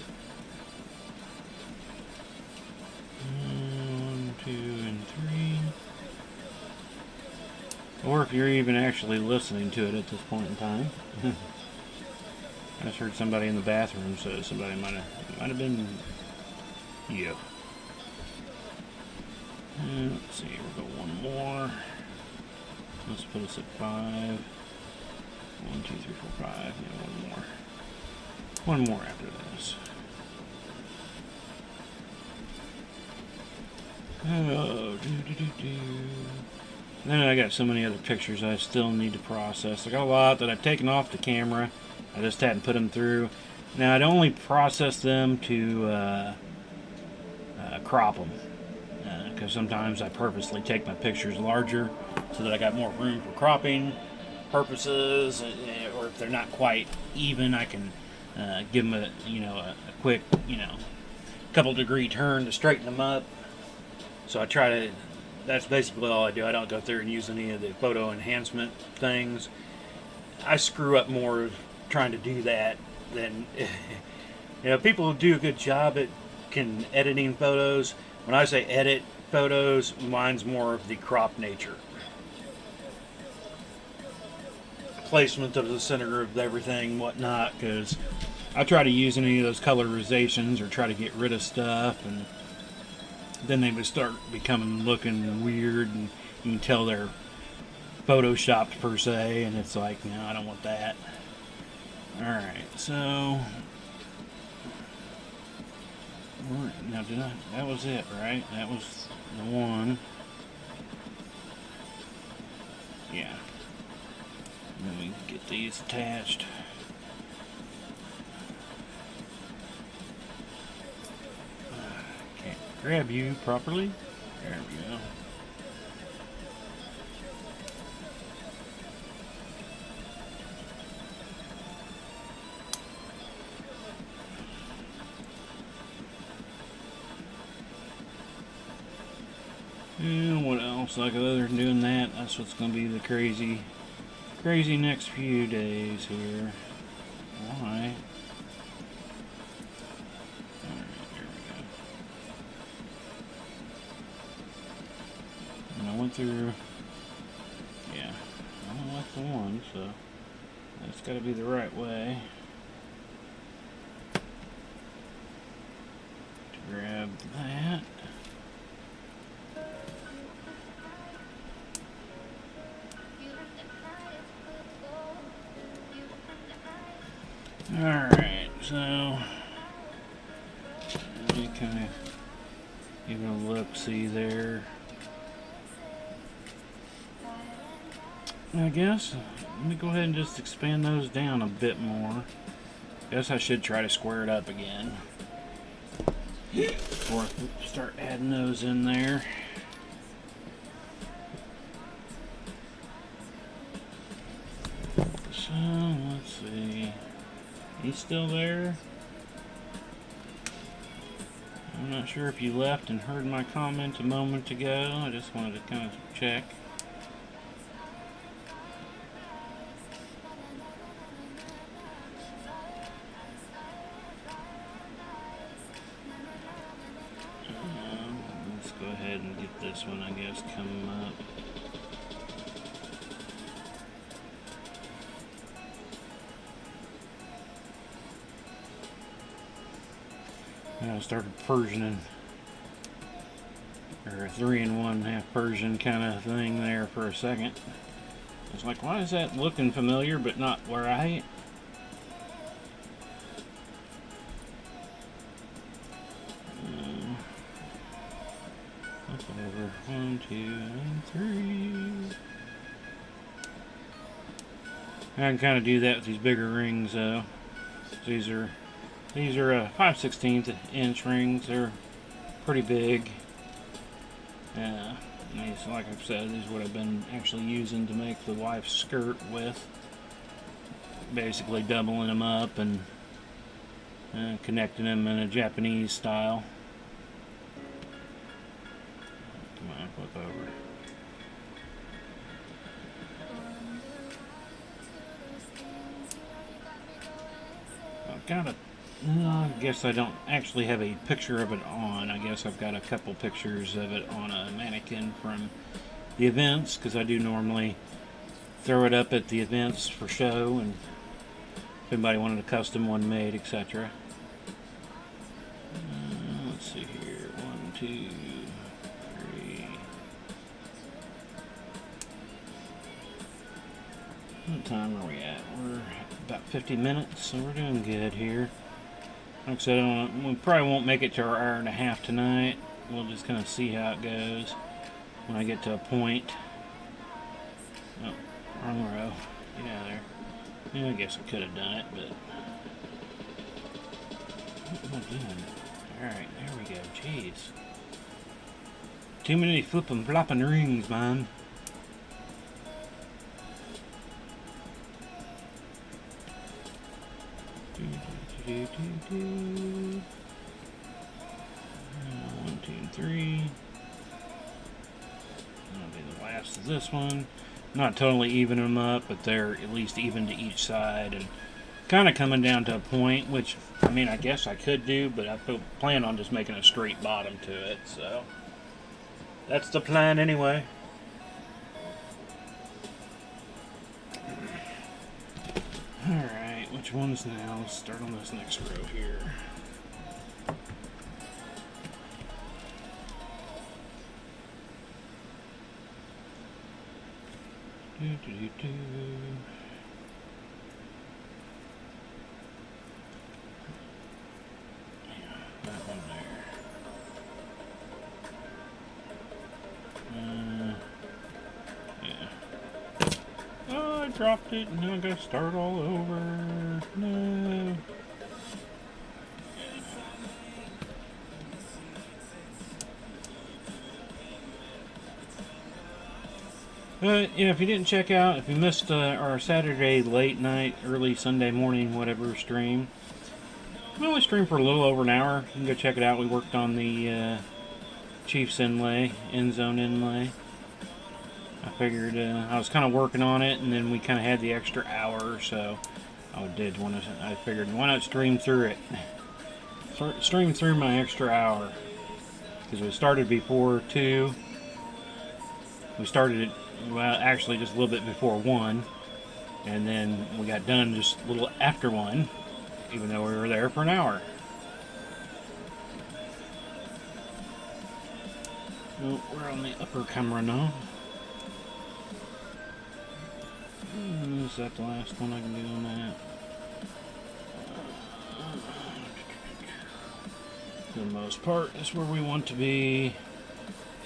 1, 2, and 3. Or if you're even actually listening to it at this point in time. I just heard somebody in the bathroom, so somebody might have been you. Let's see, we'll go 1 more. Let's put us at 5. 1, 2, 3, 4, 5. Yeah, 1 more. 1 more after this. Oh, Then I got so many other pictures I still need to process. I got a lot that I've taken off the camera. I just hadn't put them through. Now I'd only process them to crop them, because sometimes I purposely take my pictures larger so that I got more room for cropping purposes, or if they're not quite even, I can give them a quick couple degree turn to straighten them up. So I try to. That's basically all I do. I don't go through and use any of the photo enhancement things. I screw up more trying to do that than people who do a good job at editing photos. When I say edit photos, mine's more of the crop nature. Placement of the center of everything, whatnot, because I try to use any of those colorizations or try to get rid of stuff, and then they would start looking weird, and you can tell they're photoshopped per se, and it's like, I don't want that. Alright, so now that was it, right? That was the one. Yeah. Let me get these attached. Can't grab you properly. There we go. And what else? Like, other than doing that, that's what's going to be the crazy next few days here. Alright. Alright, there we go. And I went through, yeah, I don't like the one, so that's got to be the right way to grab that. Alright, so let me kind of give it a look-see there. I guess let me go ahead and just expand those down a bit more. Guess I should try to square it up again before I start adding those in there. So let's see. He's still there. I'm not sure if you left and heard my comment a moment ago. I just wanted to kind of check. Let's go ahead and get this one, I guess, coming up. I started Persianing, or a 3 1/2 Persian kind of thing there for a second. It's like, why is that looking familiar but not right? That's over 1, 2, and 3. I can kind of do that with these bigger rings, though. These are 5/16 inch rings. They're pretty big. These, like I've said, these is what I've been actually using to make the wife's skirt with. Basically doubling them up and connecting them in a Japanese style. Come on, flip over. I've got a I guess I don't actually have a picture of it on. I guess I've got a couple pictures of it on a mannequin from the events, because I do normally throw it up at the events for show, and if anybody wanted a custom one made, etc. Let's see here. 1, 2, 3. What time are we at? We're at about 50 minutes, so we're doing good here. Like I said, we probably won't make it to our hour and a half tonight. we'll just kind of see how it goes when I get to a point. Oh, wrong row. Get out of there. Yeah, I guess I could have done it, but what am I doing? Alright, there we go. Jeez. Too many flippin' flopping rings, man. One, two, and three. That'll be the last of this one. Not totally even them up, but they're at least even to each side, and kind of coming down to a point, which, I mean, I guess I could do, but I plan on just making a straight bottom to it, so that's the plan anyway. Alright, which one's now? Let's start on this next row here. Do. Yeah, that one there. Yeah. Oh, I dropped it, and now I gotta start all over. No. Yeah, if you didn't check out, if you missed our Saturday late night, early Sunday morning, whatever stream, we only streamed for a little over an hour. You can go check it out. We worked on the Chiefs inlay, end zone inlay. I figured I was kind of working on it, and then we kind of had the extra hour, so I figured why not stream through it? Stream through my extra hour, because we started before 2. We started it, well, actually just a little bit before 1, and then we got done just a little after 1, even though we were there for an hour. So we're on the upper camera now. Is that the last one I can do on that? For the most part, that's where we want to be.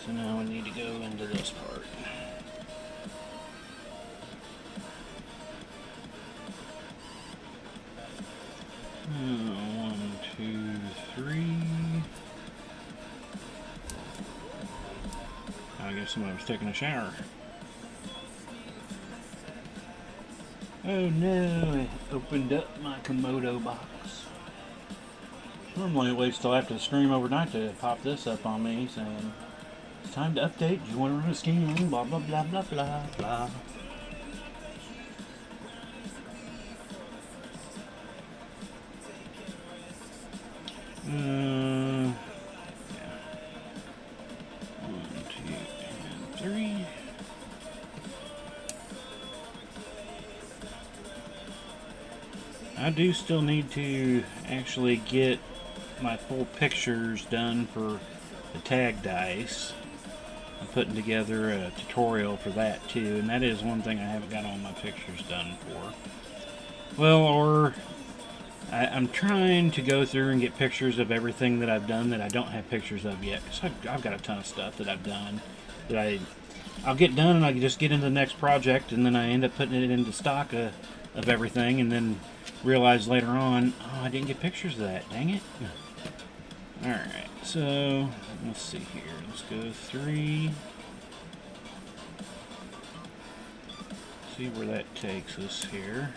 So now we need to go into this part. One, two, three. I guess somebody was taking a shower. Oh no, I opened up my Komodo box. Normally it waits till after the stream overnight to pop this up on me saying, it's time to update, do you want to run a scan, blah blah blah blah blah blah. Yeah. 1, 2, and 3. I do still need to actually get my full pictures done for the tag dice. I'm putting together a tutorial for that too, and that is one thing I haven't got all my pictures done for. Well, or I'm trying to go through and get pictures of everything that I've done that I don't have pictures of yet, because I've got a ton of stuff that I've done that I'll get done and I can just get into the next project, and then I end up putting it into stock of everything, and then realize later on, oh, I didn't get pictures of that, dang it. Alright, so let's see here. Let's go 3. See where that takes us here.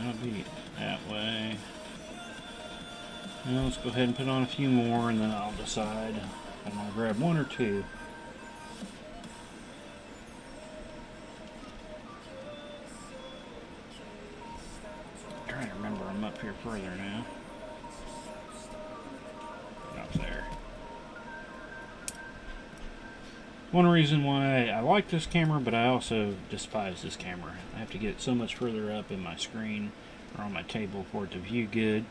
That'll be that way. Now let's go ahead and put on a few more, and then I'll decide if I want to grab 1 or 2. Trying to remember I'm up here further now. Up there. One reason why I like this camera, but I also despise this camera. I have to get it so much further up in my screen or on my table for it to view good.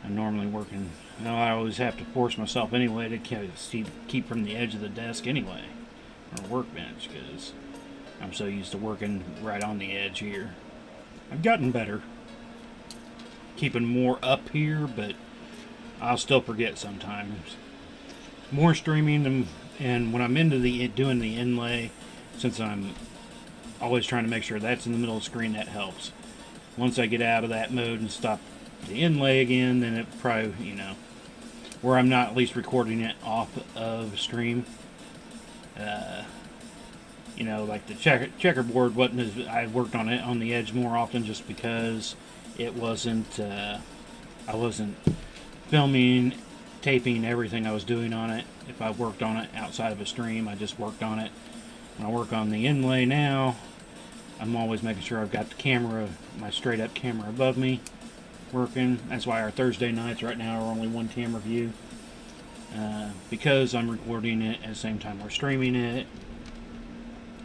I'm normally working, I always have to force myself anyway to keep from the edge of the desk anyway, or workbench, because I'm so used to working right on the edge here. I've gotten better, keeping more up here, but I'll still forget sometimes. More streaming, and when I'm into doing the inlay, since I'm always trying to make sure that's in the middle of the screen, that helps. Once I get out of that mode and stop the inlay again, then it probably, where I'm not at least recording it off of stream. Like the checkerboard wasn't as, I worked on it on the edge more often just because it wasn't, I wasn't filming, taping everything I was doing on it. If I worked on it outside of a stream, I just worked on it. When I work on the inlay now, I'm always making sure I've got the camera, my straight up camera above me working. That's why our Thursday nights right now are only one camera view. Because I'm recording it at the same time we're streaming it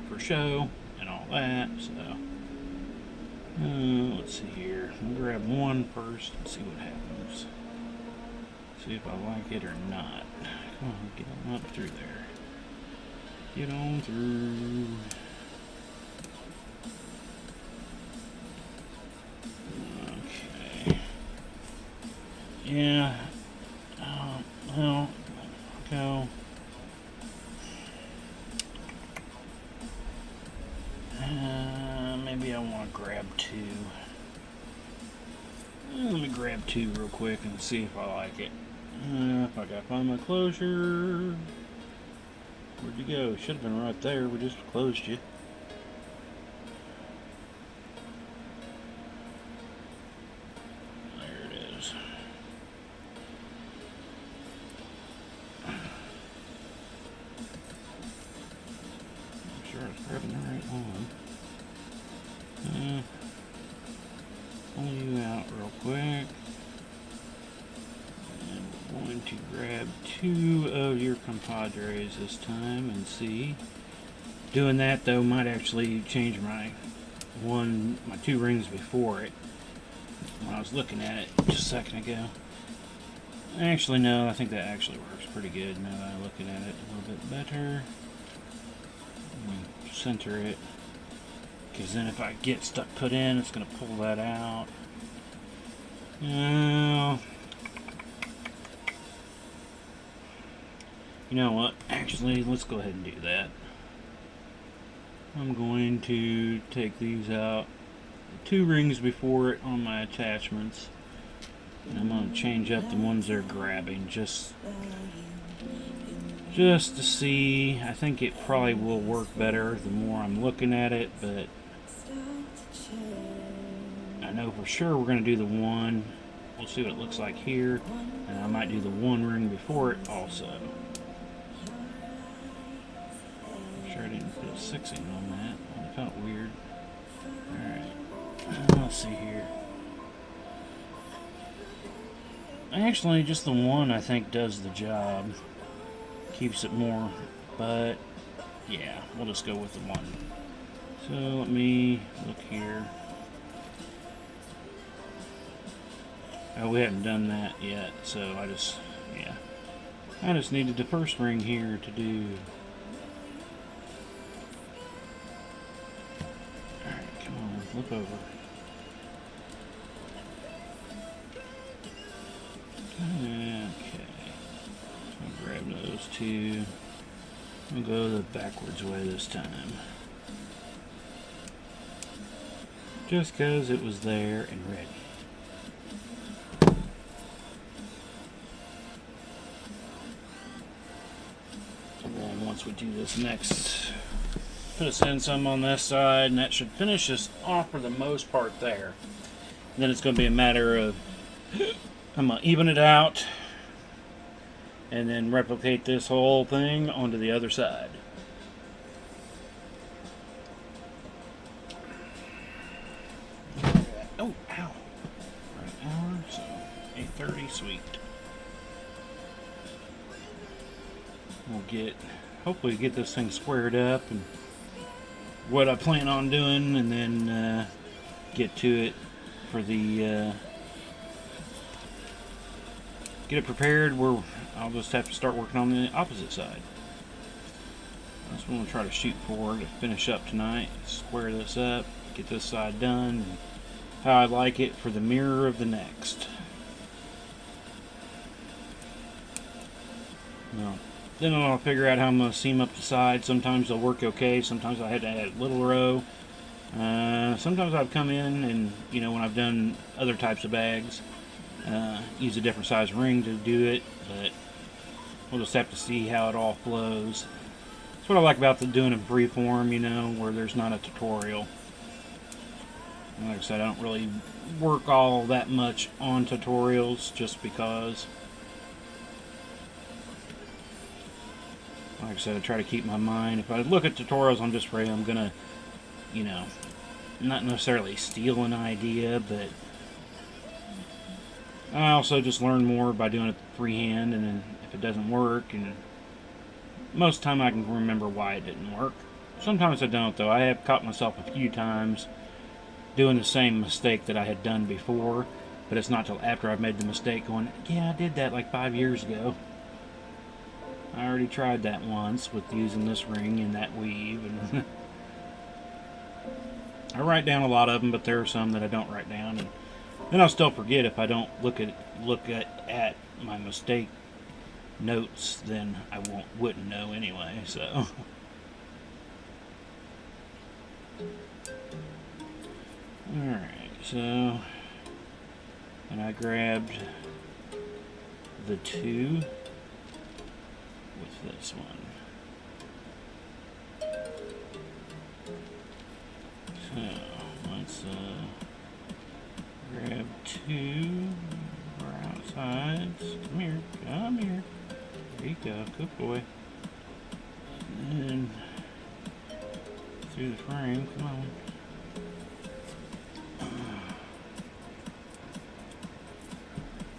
for show and all that. So let's see here. We'll grab one first and see what happens. See if I like it or not. Come on, get on up through there. Get on through. Okay. Yeah. Well, go. Maybe I want to grab two. Let me grab two real quick and see if I like it. If I gotta find my closure. Where'd you go? Should have been right there. We just closed you. There it is. I'm sure I was grabbing the right one. Pull you out real quick. And we're going to grab two of your compadres this time and see. Doing that though might actually change my two rings before it. When I was looking at it just a second ago. Actually, no, I think that actually works pretty good now that I'm looking at it a little bit better. Center it. Because then if I get stuff put in, it's going to pull that out. You know what? Actually, let's go ahead and do that. I'm going to take these out. Two rings before it on my attachments. And I'm going to change up the ones they're grabbing just to see. I think it probably will work better the more I'm looking at it, but I know for sure we're going to do the one. We'll see what it looks like here, and I might do the one ring before it also. I'm sure I didn't put a 6 in on that. It felt weird. Alright, let's see here. Actually, just the one I think does the job. Keeps it more, but yeah, we'll just go with the one. So let me look here. Oh, we haven't done that yet, so I just needed the first ring here to do. Alright, come on, flip over. Okay. I'll grab those two. I'll go the backwards way this time. Just because it was there and ready. And then once we do this next, put us in some on this side, and that should finish us off for the most part there. And then it's going to be a matter of, I'm going to even it out and then replicate this whole thing onto the other side. Oh, ow. Right hour, so 8:30, sweet. We'll hopefully get this thing squared up and what I plan on doing, and then get to it for the get it prepared where I'll just have to start working on the opposite side. That's what I'm going to try to shoot for to finish up tonight. Square this up, get this side done, and how I like it for the mirror of the next. Now, then I'll figure out how I'm going to seam up the side. Sometimes they'll work okay. Sometimes I had to add a little row. Sometimes I've come in and, when I've done other types of bags, use a different size ring to do it, but we'll just have to see how it all flows. That's what I like about doing in freeform, where there's not a tutorial. Like I said, I don't really work all that much on tutorials just because. Like I said, I try to keep my mind. If I look at tutorials, I'm just afraid I'm going to, not necessarily steal an idea, but I also just learn more by doing it freehand, and then if it doesn't work, and most of the time I can remember why it didn't work. Sometimes I don't, though. I have caught myself a few times doing the same mistake that I had done before, but it's not till after I've made the mistake going, yeah, I did that like 5 years ago. I already tried that once with using this ring and that weave, and I write down a lot of them, but there are some that I don't write down, and then I'll still forget if I don't look at my mistake notes. Then I wouldn't know anyway. So, all right. So, and I grabbed the 2 with this one. So let's grab 2 for outsides. Come here, come here. There you go, good boy. And then through the frame, come on.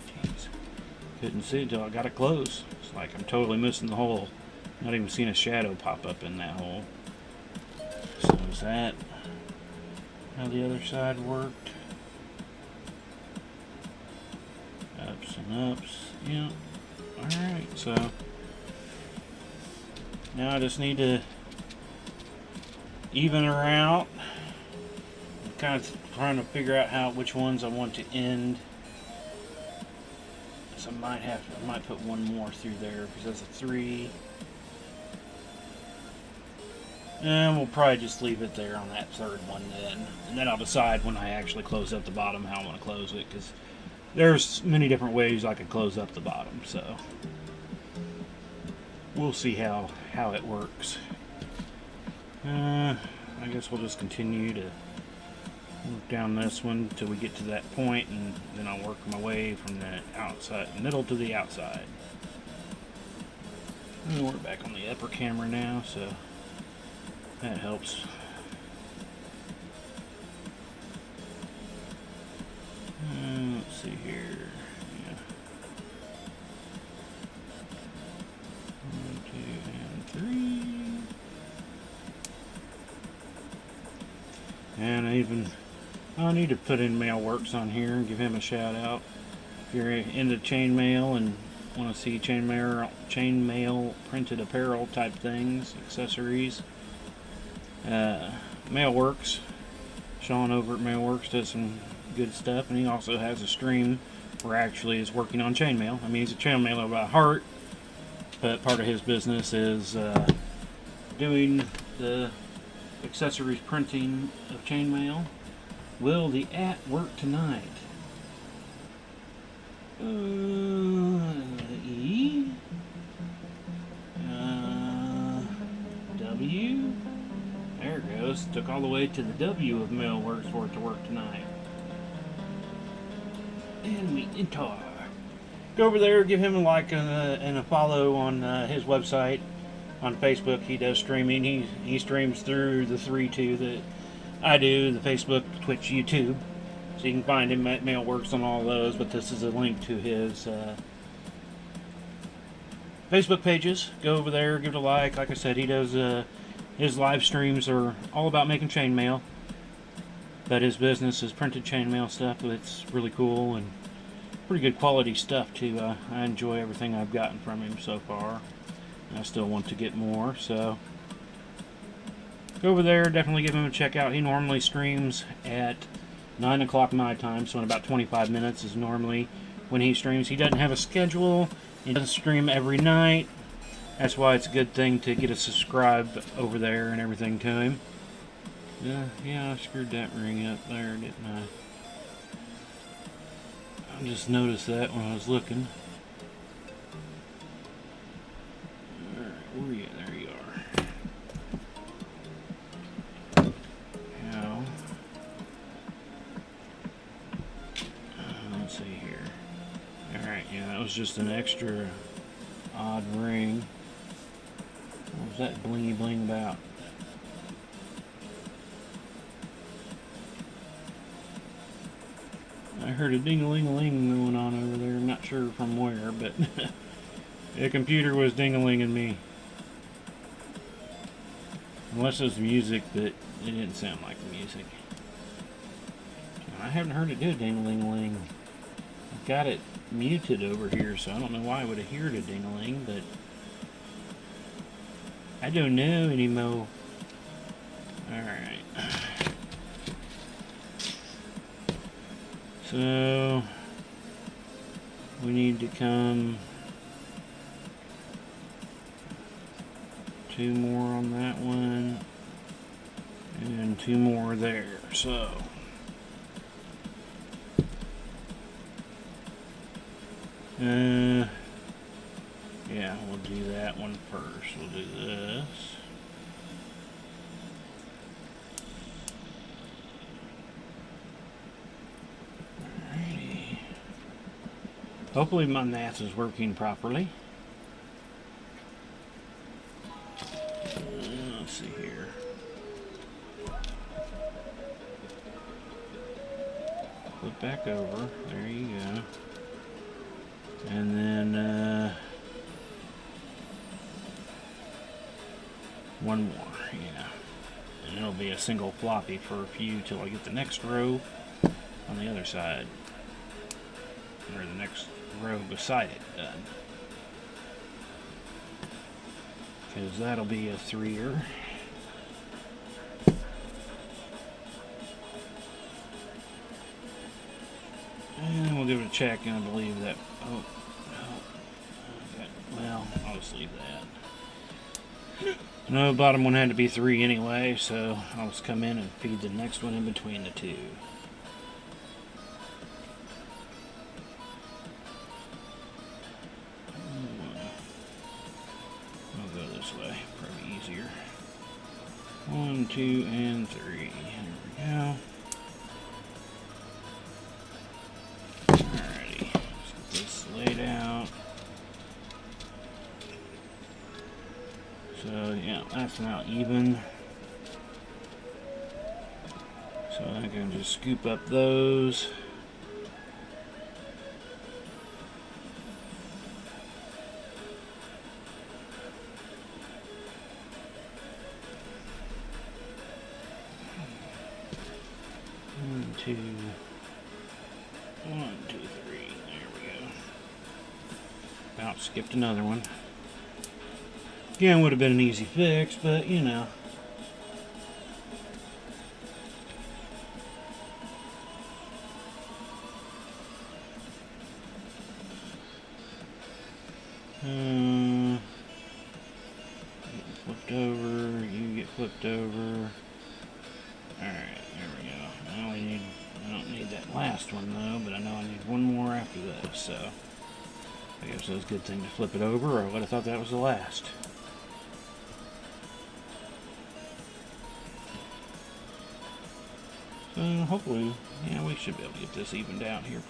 Jeez. Couldn't see until I got it close. It's like I'm totally missing the hole. Not even seeing a shadow pop up in that hole. So is that how the other side worked? Ups and ups. Yeah. Alright, so now I just need to even her out. I'm kind of trying to figure out which ones I want to end. So I might put one more through there because that's a 3. And we'll probably just leave it there on that 3rd one then. And then I'll decide when I actually close up the bottom how I want to close it, because there's many different ways I could close up the bottom. So we'll see how it works. I guess we'll just continue to work down this one until we get to that point, and then I'll work my way from the middle to the outside. And we're back on the upper camera now, so that helps. Let's see here. Yeah. 1, 2, and 3. And I need to put in Mailworks on here and give him a shout out. If you're into chainmail and want to see chainmail printed apparel type things, accessories, Mailworks. Sean over at Mailworks does some good stuff, and he also has a stream where actually is working on chainmail. I mean, he's a chainmailer by heart, but part of his business is doing the accessories printing of chainmail. Will the at work tonight? E W. There it goes. Took all the way to the W of Mailworks for it to work tonight. And we enter. Go over there, give him a like and a follow on his website. On Facebook, he does streaming. He streams through the 3-2 that I do, the Facebook, Twitch, YouTube. So you can find him at Mailworks on all those, but this is a link to his Facebook pages. Go over there, give it a like. Like I said, he does his live streams are all about making chainmail, but his business is printed chainmail stuff. It's really cool and pretty good quality stuff too. I enjoy everything I've gotten from him so far. I still want to get more, so go over there, definitely give him a check out. He normally streams at 9 o'clock my time, so in about 25 minutes is normally when he streams. He doesn't have a schedule. He doesn't stream every night. That's why it's a good thing to get a subscribe over there and everything to him. Yeah, I screwed that ring up there, didn't I? I just noticed that when I was looking. Alright, where are you? There you are. Now, let's see here. Alright, yeah, that was just an extra odd ring. What was that blingy bling about? I heard a ding-a-ling-a-ling going on over there. I'm not sure from where, but the computer was ding-a-linging me. Unless it was music, but it didn't sound like music. I haven't heard it do a ding-a-ling-a-ling. I've got it muted over here, so I don't know why I would have heard a ding-a-ling, but I don't know anymore. Alright. So we need to come 2 more on that one and 2 more there. So yeah, we'll do that one first. We'll do this. Hopefully my math is working properly. Let's see here. Flip back over. There you go. And then one more. Yeah. And it'll be a single floppy for a few till I get the next row on the other side. Or the next row beside it done. Because that'll be a 3er. And we'll give it a check, and I believe that. Oh, okay. Well, I'll just leave that. No, bottom one had to be 3 anyway, so I'll just come in and feed the next one in between the 2. Way, probably easier. 1, 2, and 3. Here we go. Alrighty, let's get this laid out. So yeah, that's now even. So I can just scoop up those. Two, 1, 2, 3. There we go. About skipped another one. Again, would have been an easy fix, but you know. Get flipped over. You get flipped over. All right. I don't need that last one though, but I know I need one more after this, so I guess that was a good thing to flip it over, or I would have thought that was the last. So hopefully, yeah, we should be able to get this evened out here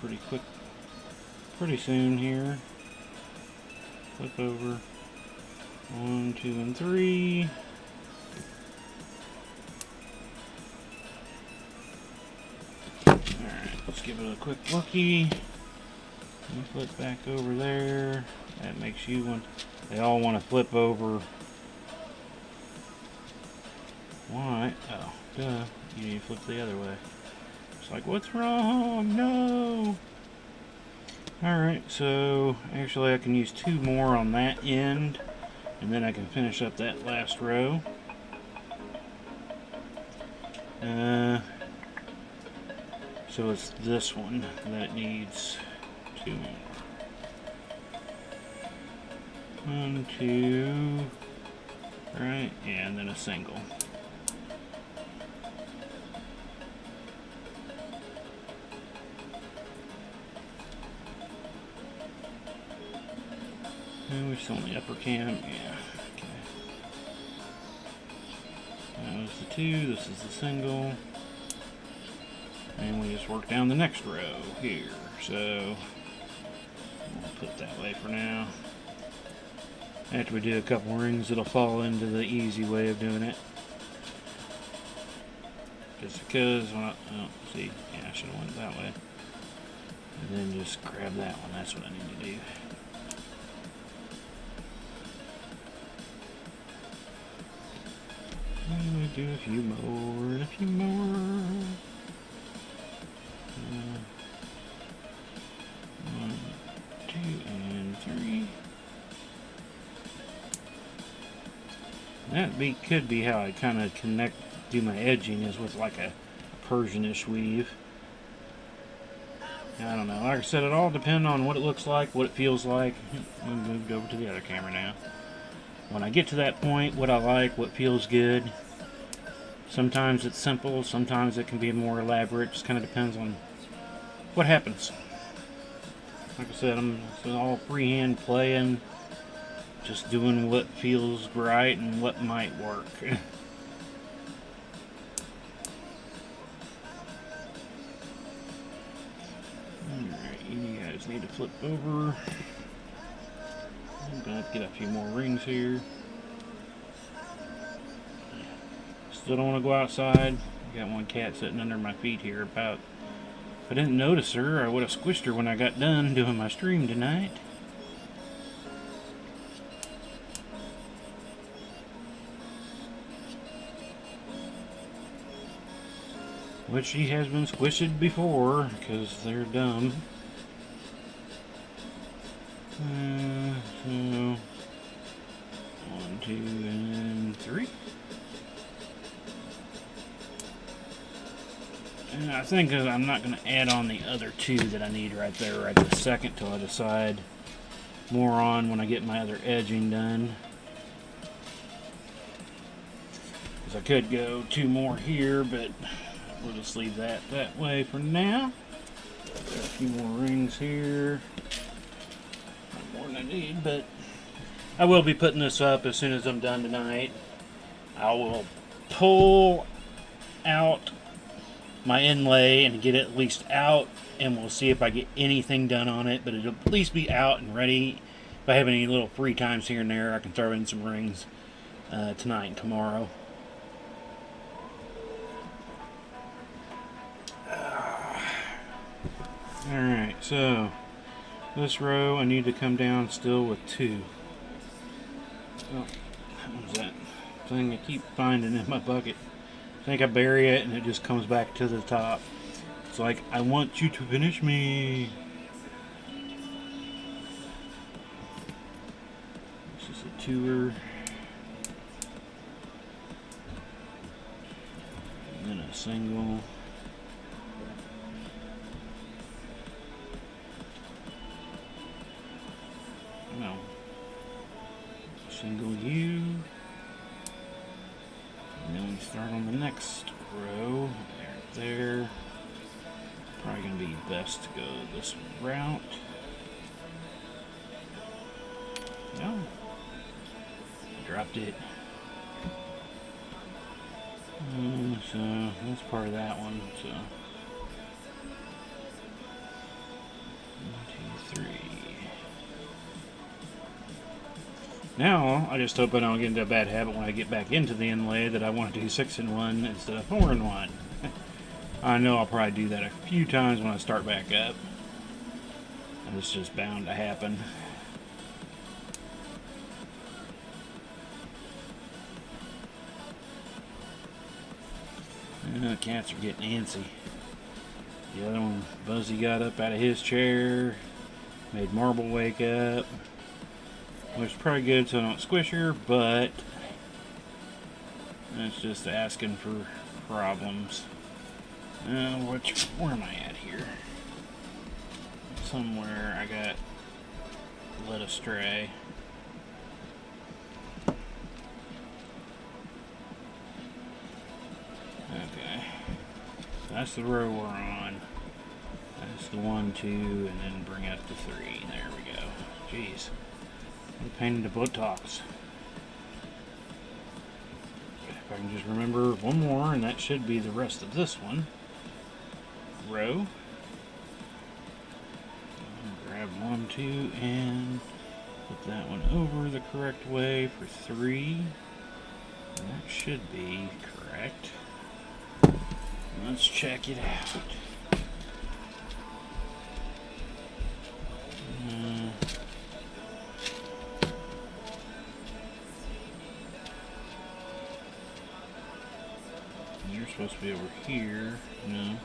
pretty soon here. Flip over. 1, 2, and 3. Let's give it a quick looky. Flip back over there. That makes you want. They all want to flip over. Why? Oh, duh. You need to flip the other way. It's like, what's wrong? No. Alright, so actually I can use 2 more on that end. And then I can finish up that last row. So it's this one that needs 2 more. 1, 2, right? Yeah, and then a single. And we're still on the upper cam. Yeah. Okay. That was the 2. This is the single. And we just work down the next row here. So we'll put that way for now. After we do a couple rings, it'll fall into the easy way of doing it. Just because, well, oh, see, yeah, I should have went that way. And then just grab that one. That's what I need to do. And we do a few more and a few more. 1, 2, and 3. That could be how I kind of do my edging, is with like a Persianish weave. I don't know. Like I said, it all depends on what it looks like, what it feels like. I moved over to the other camera now. When I get to that point, what I like, what feels good. Sometimes it's simple, sometimes it can be more elaborate. Just kind of depends on what happens. Like I said, I'm all freehand playing, just doing what feels right and what might work. Alright, you guys need to flip over. I'm gonna have to get a few more rings here. Still don't want to go outside. Got one cat sitting under my feet here. If I didn't notice her, I would have squished her when I got done doing my stream tonight. Which she has been squished before, because they're dumb. So, 1, 2, and 3. And I think I'm not going to add on the other 2 that I need right there right this second till I decide more on when I get my other edging done. Because I could go 2 more here, but we'll just leave that way for now. Got a few more rings here. Not more than I need, but I will be putting this up as soon as I'm done tonight. I will pull out my inlay and get it at least out, and we'll see if I get anything done on it, but it'll at least be out and ready. If I have any little free times here and there, I can throw in some rings tonight and tomorrow. Alright, so this row I need to come down still with 2. Oh, what was that thing I keep finding in my bucket? I think I bury it and it just comes back to the top. It's like, I want you to finish me. This is a 2er. And then a single. No. Single U. And then we start on the next row. There. Probably going to be best to go this route. No. I dropped it. So that's part of that one. So 1, 2, 3. Now, I just hope I don't get into a bad habit when I get back into the inlay that I want to do 6-in-1 instead of 4-in-1. I know I'll probably do that a few times when I start back up. And it's just bound to happen. The cats are getting antsy. The other one, Buzzy, got up out of his chair, made Marble wake up. Which is probably good so I don't squish her, but it's just asking for problems. Where am I at here? Somewhere I got led astray. Okay. That's the row we're on. That's the 1, 2, and then bring up to 3. There we go. Jeez. I'm pain in the buttocks. If I can just remember one more, and that should be the rest of this one. Row. Grab 1, 2, and put that one over the correct way for 3. And that should be correct. Let's check it out. You're supposed to be over here. No.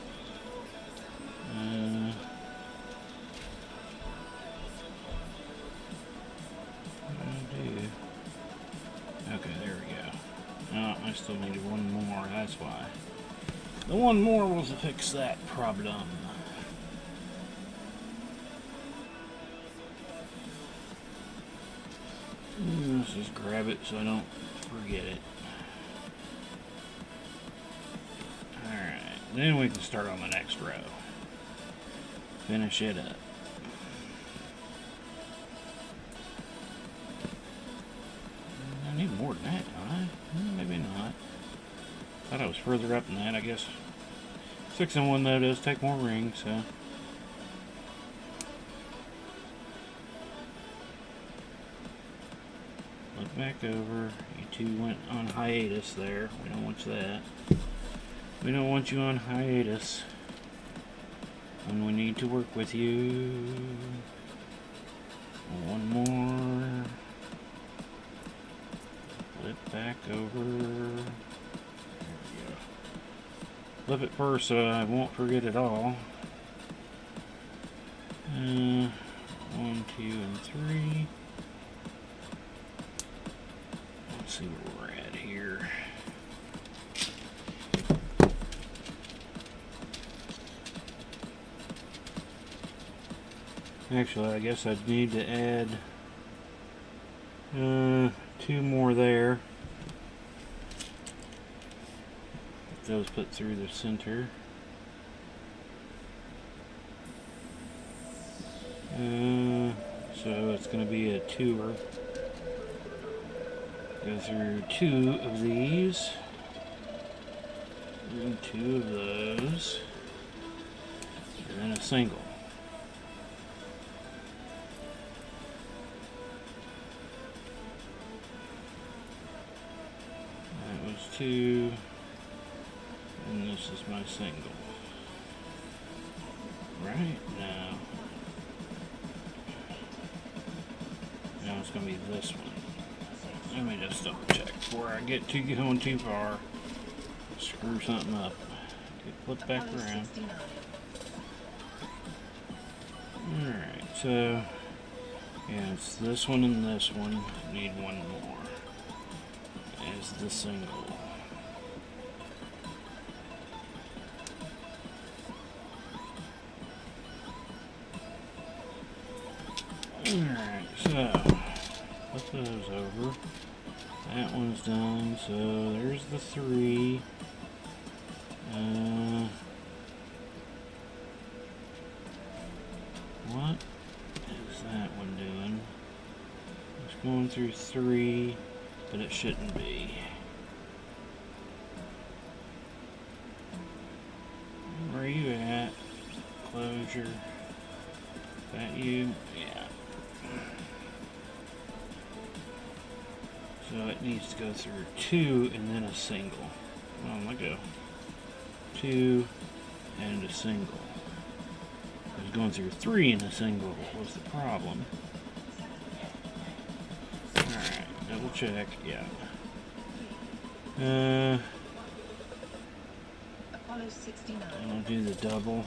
Okay, there we go. Oh, I still needed one more, that's why. The one more will fix that problem. Let's just grab it so I don't forget it. Alright, then we can start on the next row. Finish it up. I need more than that, don't I? Maybe not. Thought I was further up than that, I guess. 6 and 1 though does take more rings, so. Look back over. You two went on hiatus there. We don't want that. We don't want you on hiatus when we need to work with you. One more. Flip back over. There we go. Flip it first so I won't forget it all. 1, 2, and 3. Let's see where we're at here. Actually, I guess I'd need to add 2 more there. Get those put through the center. So it's going to be a 2er. Go through 2 of these. And 2 of those. And then a single. That was 2. And this is my single. Right now. Now it's going to be this one. Let me just double check before I get going too far. Screw something up. Flip back around. Alright, so yeah, it's this one and this one. Need one more. As the single. Alright, so flip those over. That one's done, so there's the 3. What is that one doing? It's going through 3, but it shouldn't be. Where are you at? Closure. Is that you? Yeah. So it needs to go through 2 and then a single. Oh, let go. 2 and a single. It was going through 3 and a single was the problem. Alright, double check. Yeah. Apollo 69. I'll do the double.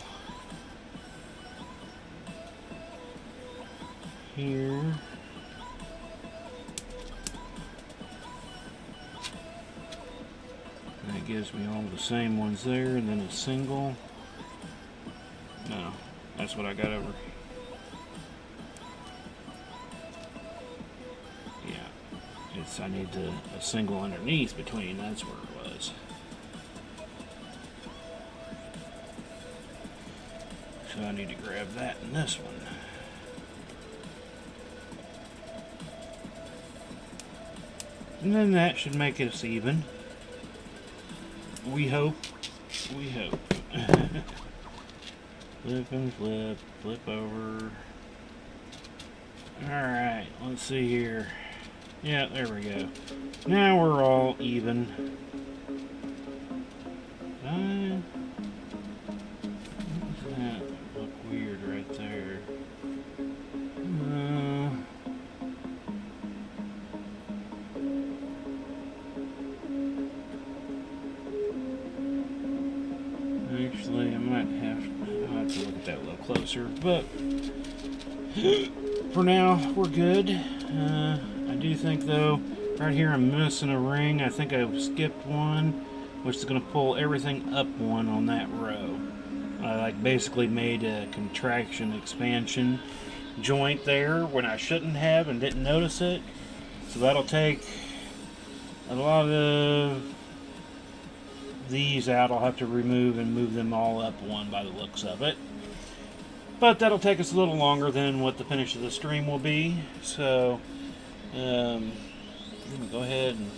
Here. That gives me all the same ones there, and then a single. No, that's what I got over. Yeah, I need a single underneath between. That's where it was. So I need to grab that in this one. And then that should make us even. We hope. We hope. Flip and flip. Flip over. Alright, let's see here. Yeah, there we go. Now we're all even. Doesn't that look weird right there? Actually, I'll have to look at that a little closer, but for now, we're good. I do think, though, right here I'm missing a ring. I think I skipped one, which is going to pull everything up one on that row. I basically made a contraction expansion joint there when I shouldn't have and didn't notice it. So that'll take a lot of these out. I'll have to remove and move them all up one by the looks of it. But that'll take us a little longer than what the finish of the stream will be. So let me go ahead and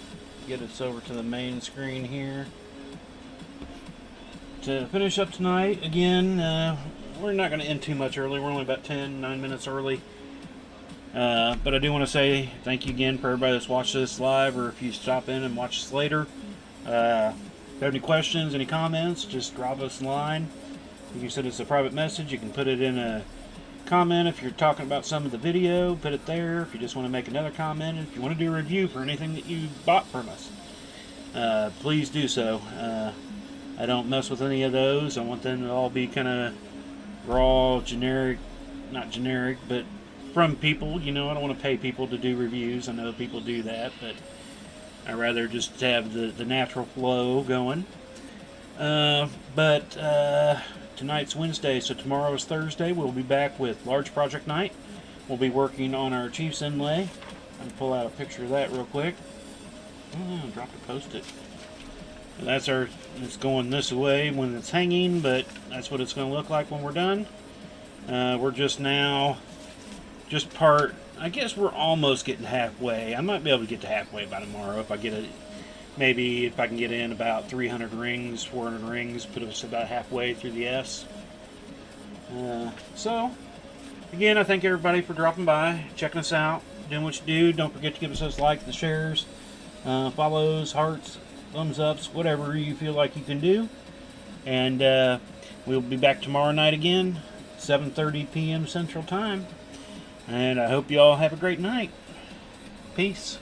get us over to the main screen here. To finish up tonight, again, we're not going to end too much early. We're only about 9 minutes early. But I do want to say thank you again for everybody that's watched this live, or if you stop in and watch this later. If you have any questions, any comments, just drop us a line. If you said it's a private message, you can put it in a comment. If you're talking about some of the video, put it there. If you just want to make another comment, if you want to do a review for anything that you bought from us, please do so. I don't mess with any of those. I want them to all be kind of raw, generic, not generic, but from people. You know, I don't want to pay people to do reviews. I know people do that, but I'd rather just have the natural flow going. But tonight's Wednesday, so tomorrow is Thursday. We'll be back with Large Project Night. We'll be working on our Chiefs inlay. I'm pull out a picture of that real quick. Oh, dropped a post-it. That's it's going this way when it's hanging, but that's what it's going to look like when we're done. We're just I guess we're almost getting halfway. I might be able to get to halfway by tomorrow if I get maybe if I can get in about 300 rings, 400 rings, put us about halfway through the S. So, again, I thank everybody for dropping by, checking us out, doing what you do. Don't forget to give us those likes, the shares, follows, hearts, thumbs ups, whatever you feel like you can do. And we'll be back tomorrow night again, 7:30 p.m. Central Time. And I hope you all have a great night. Peace.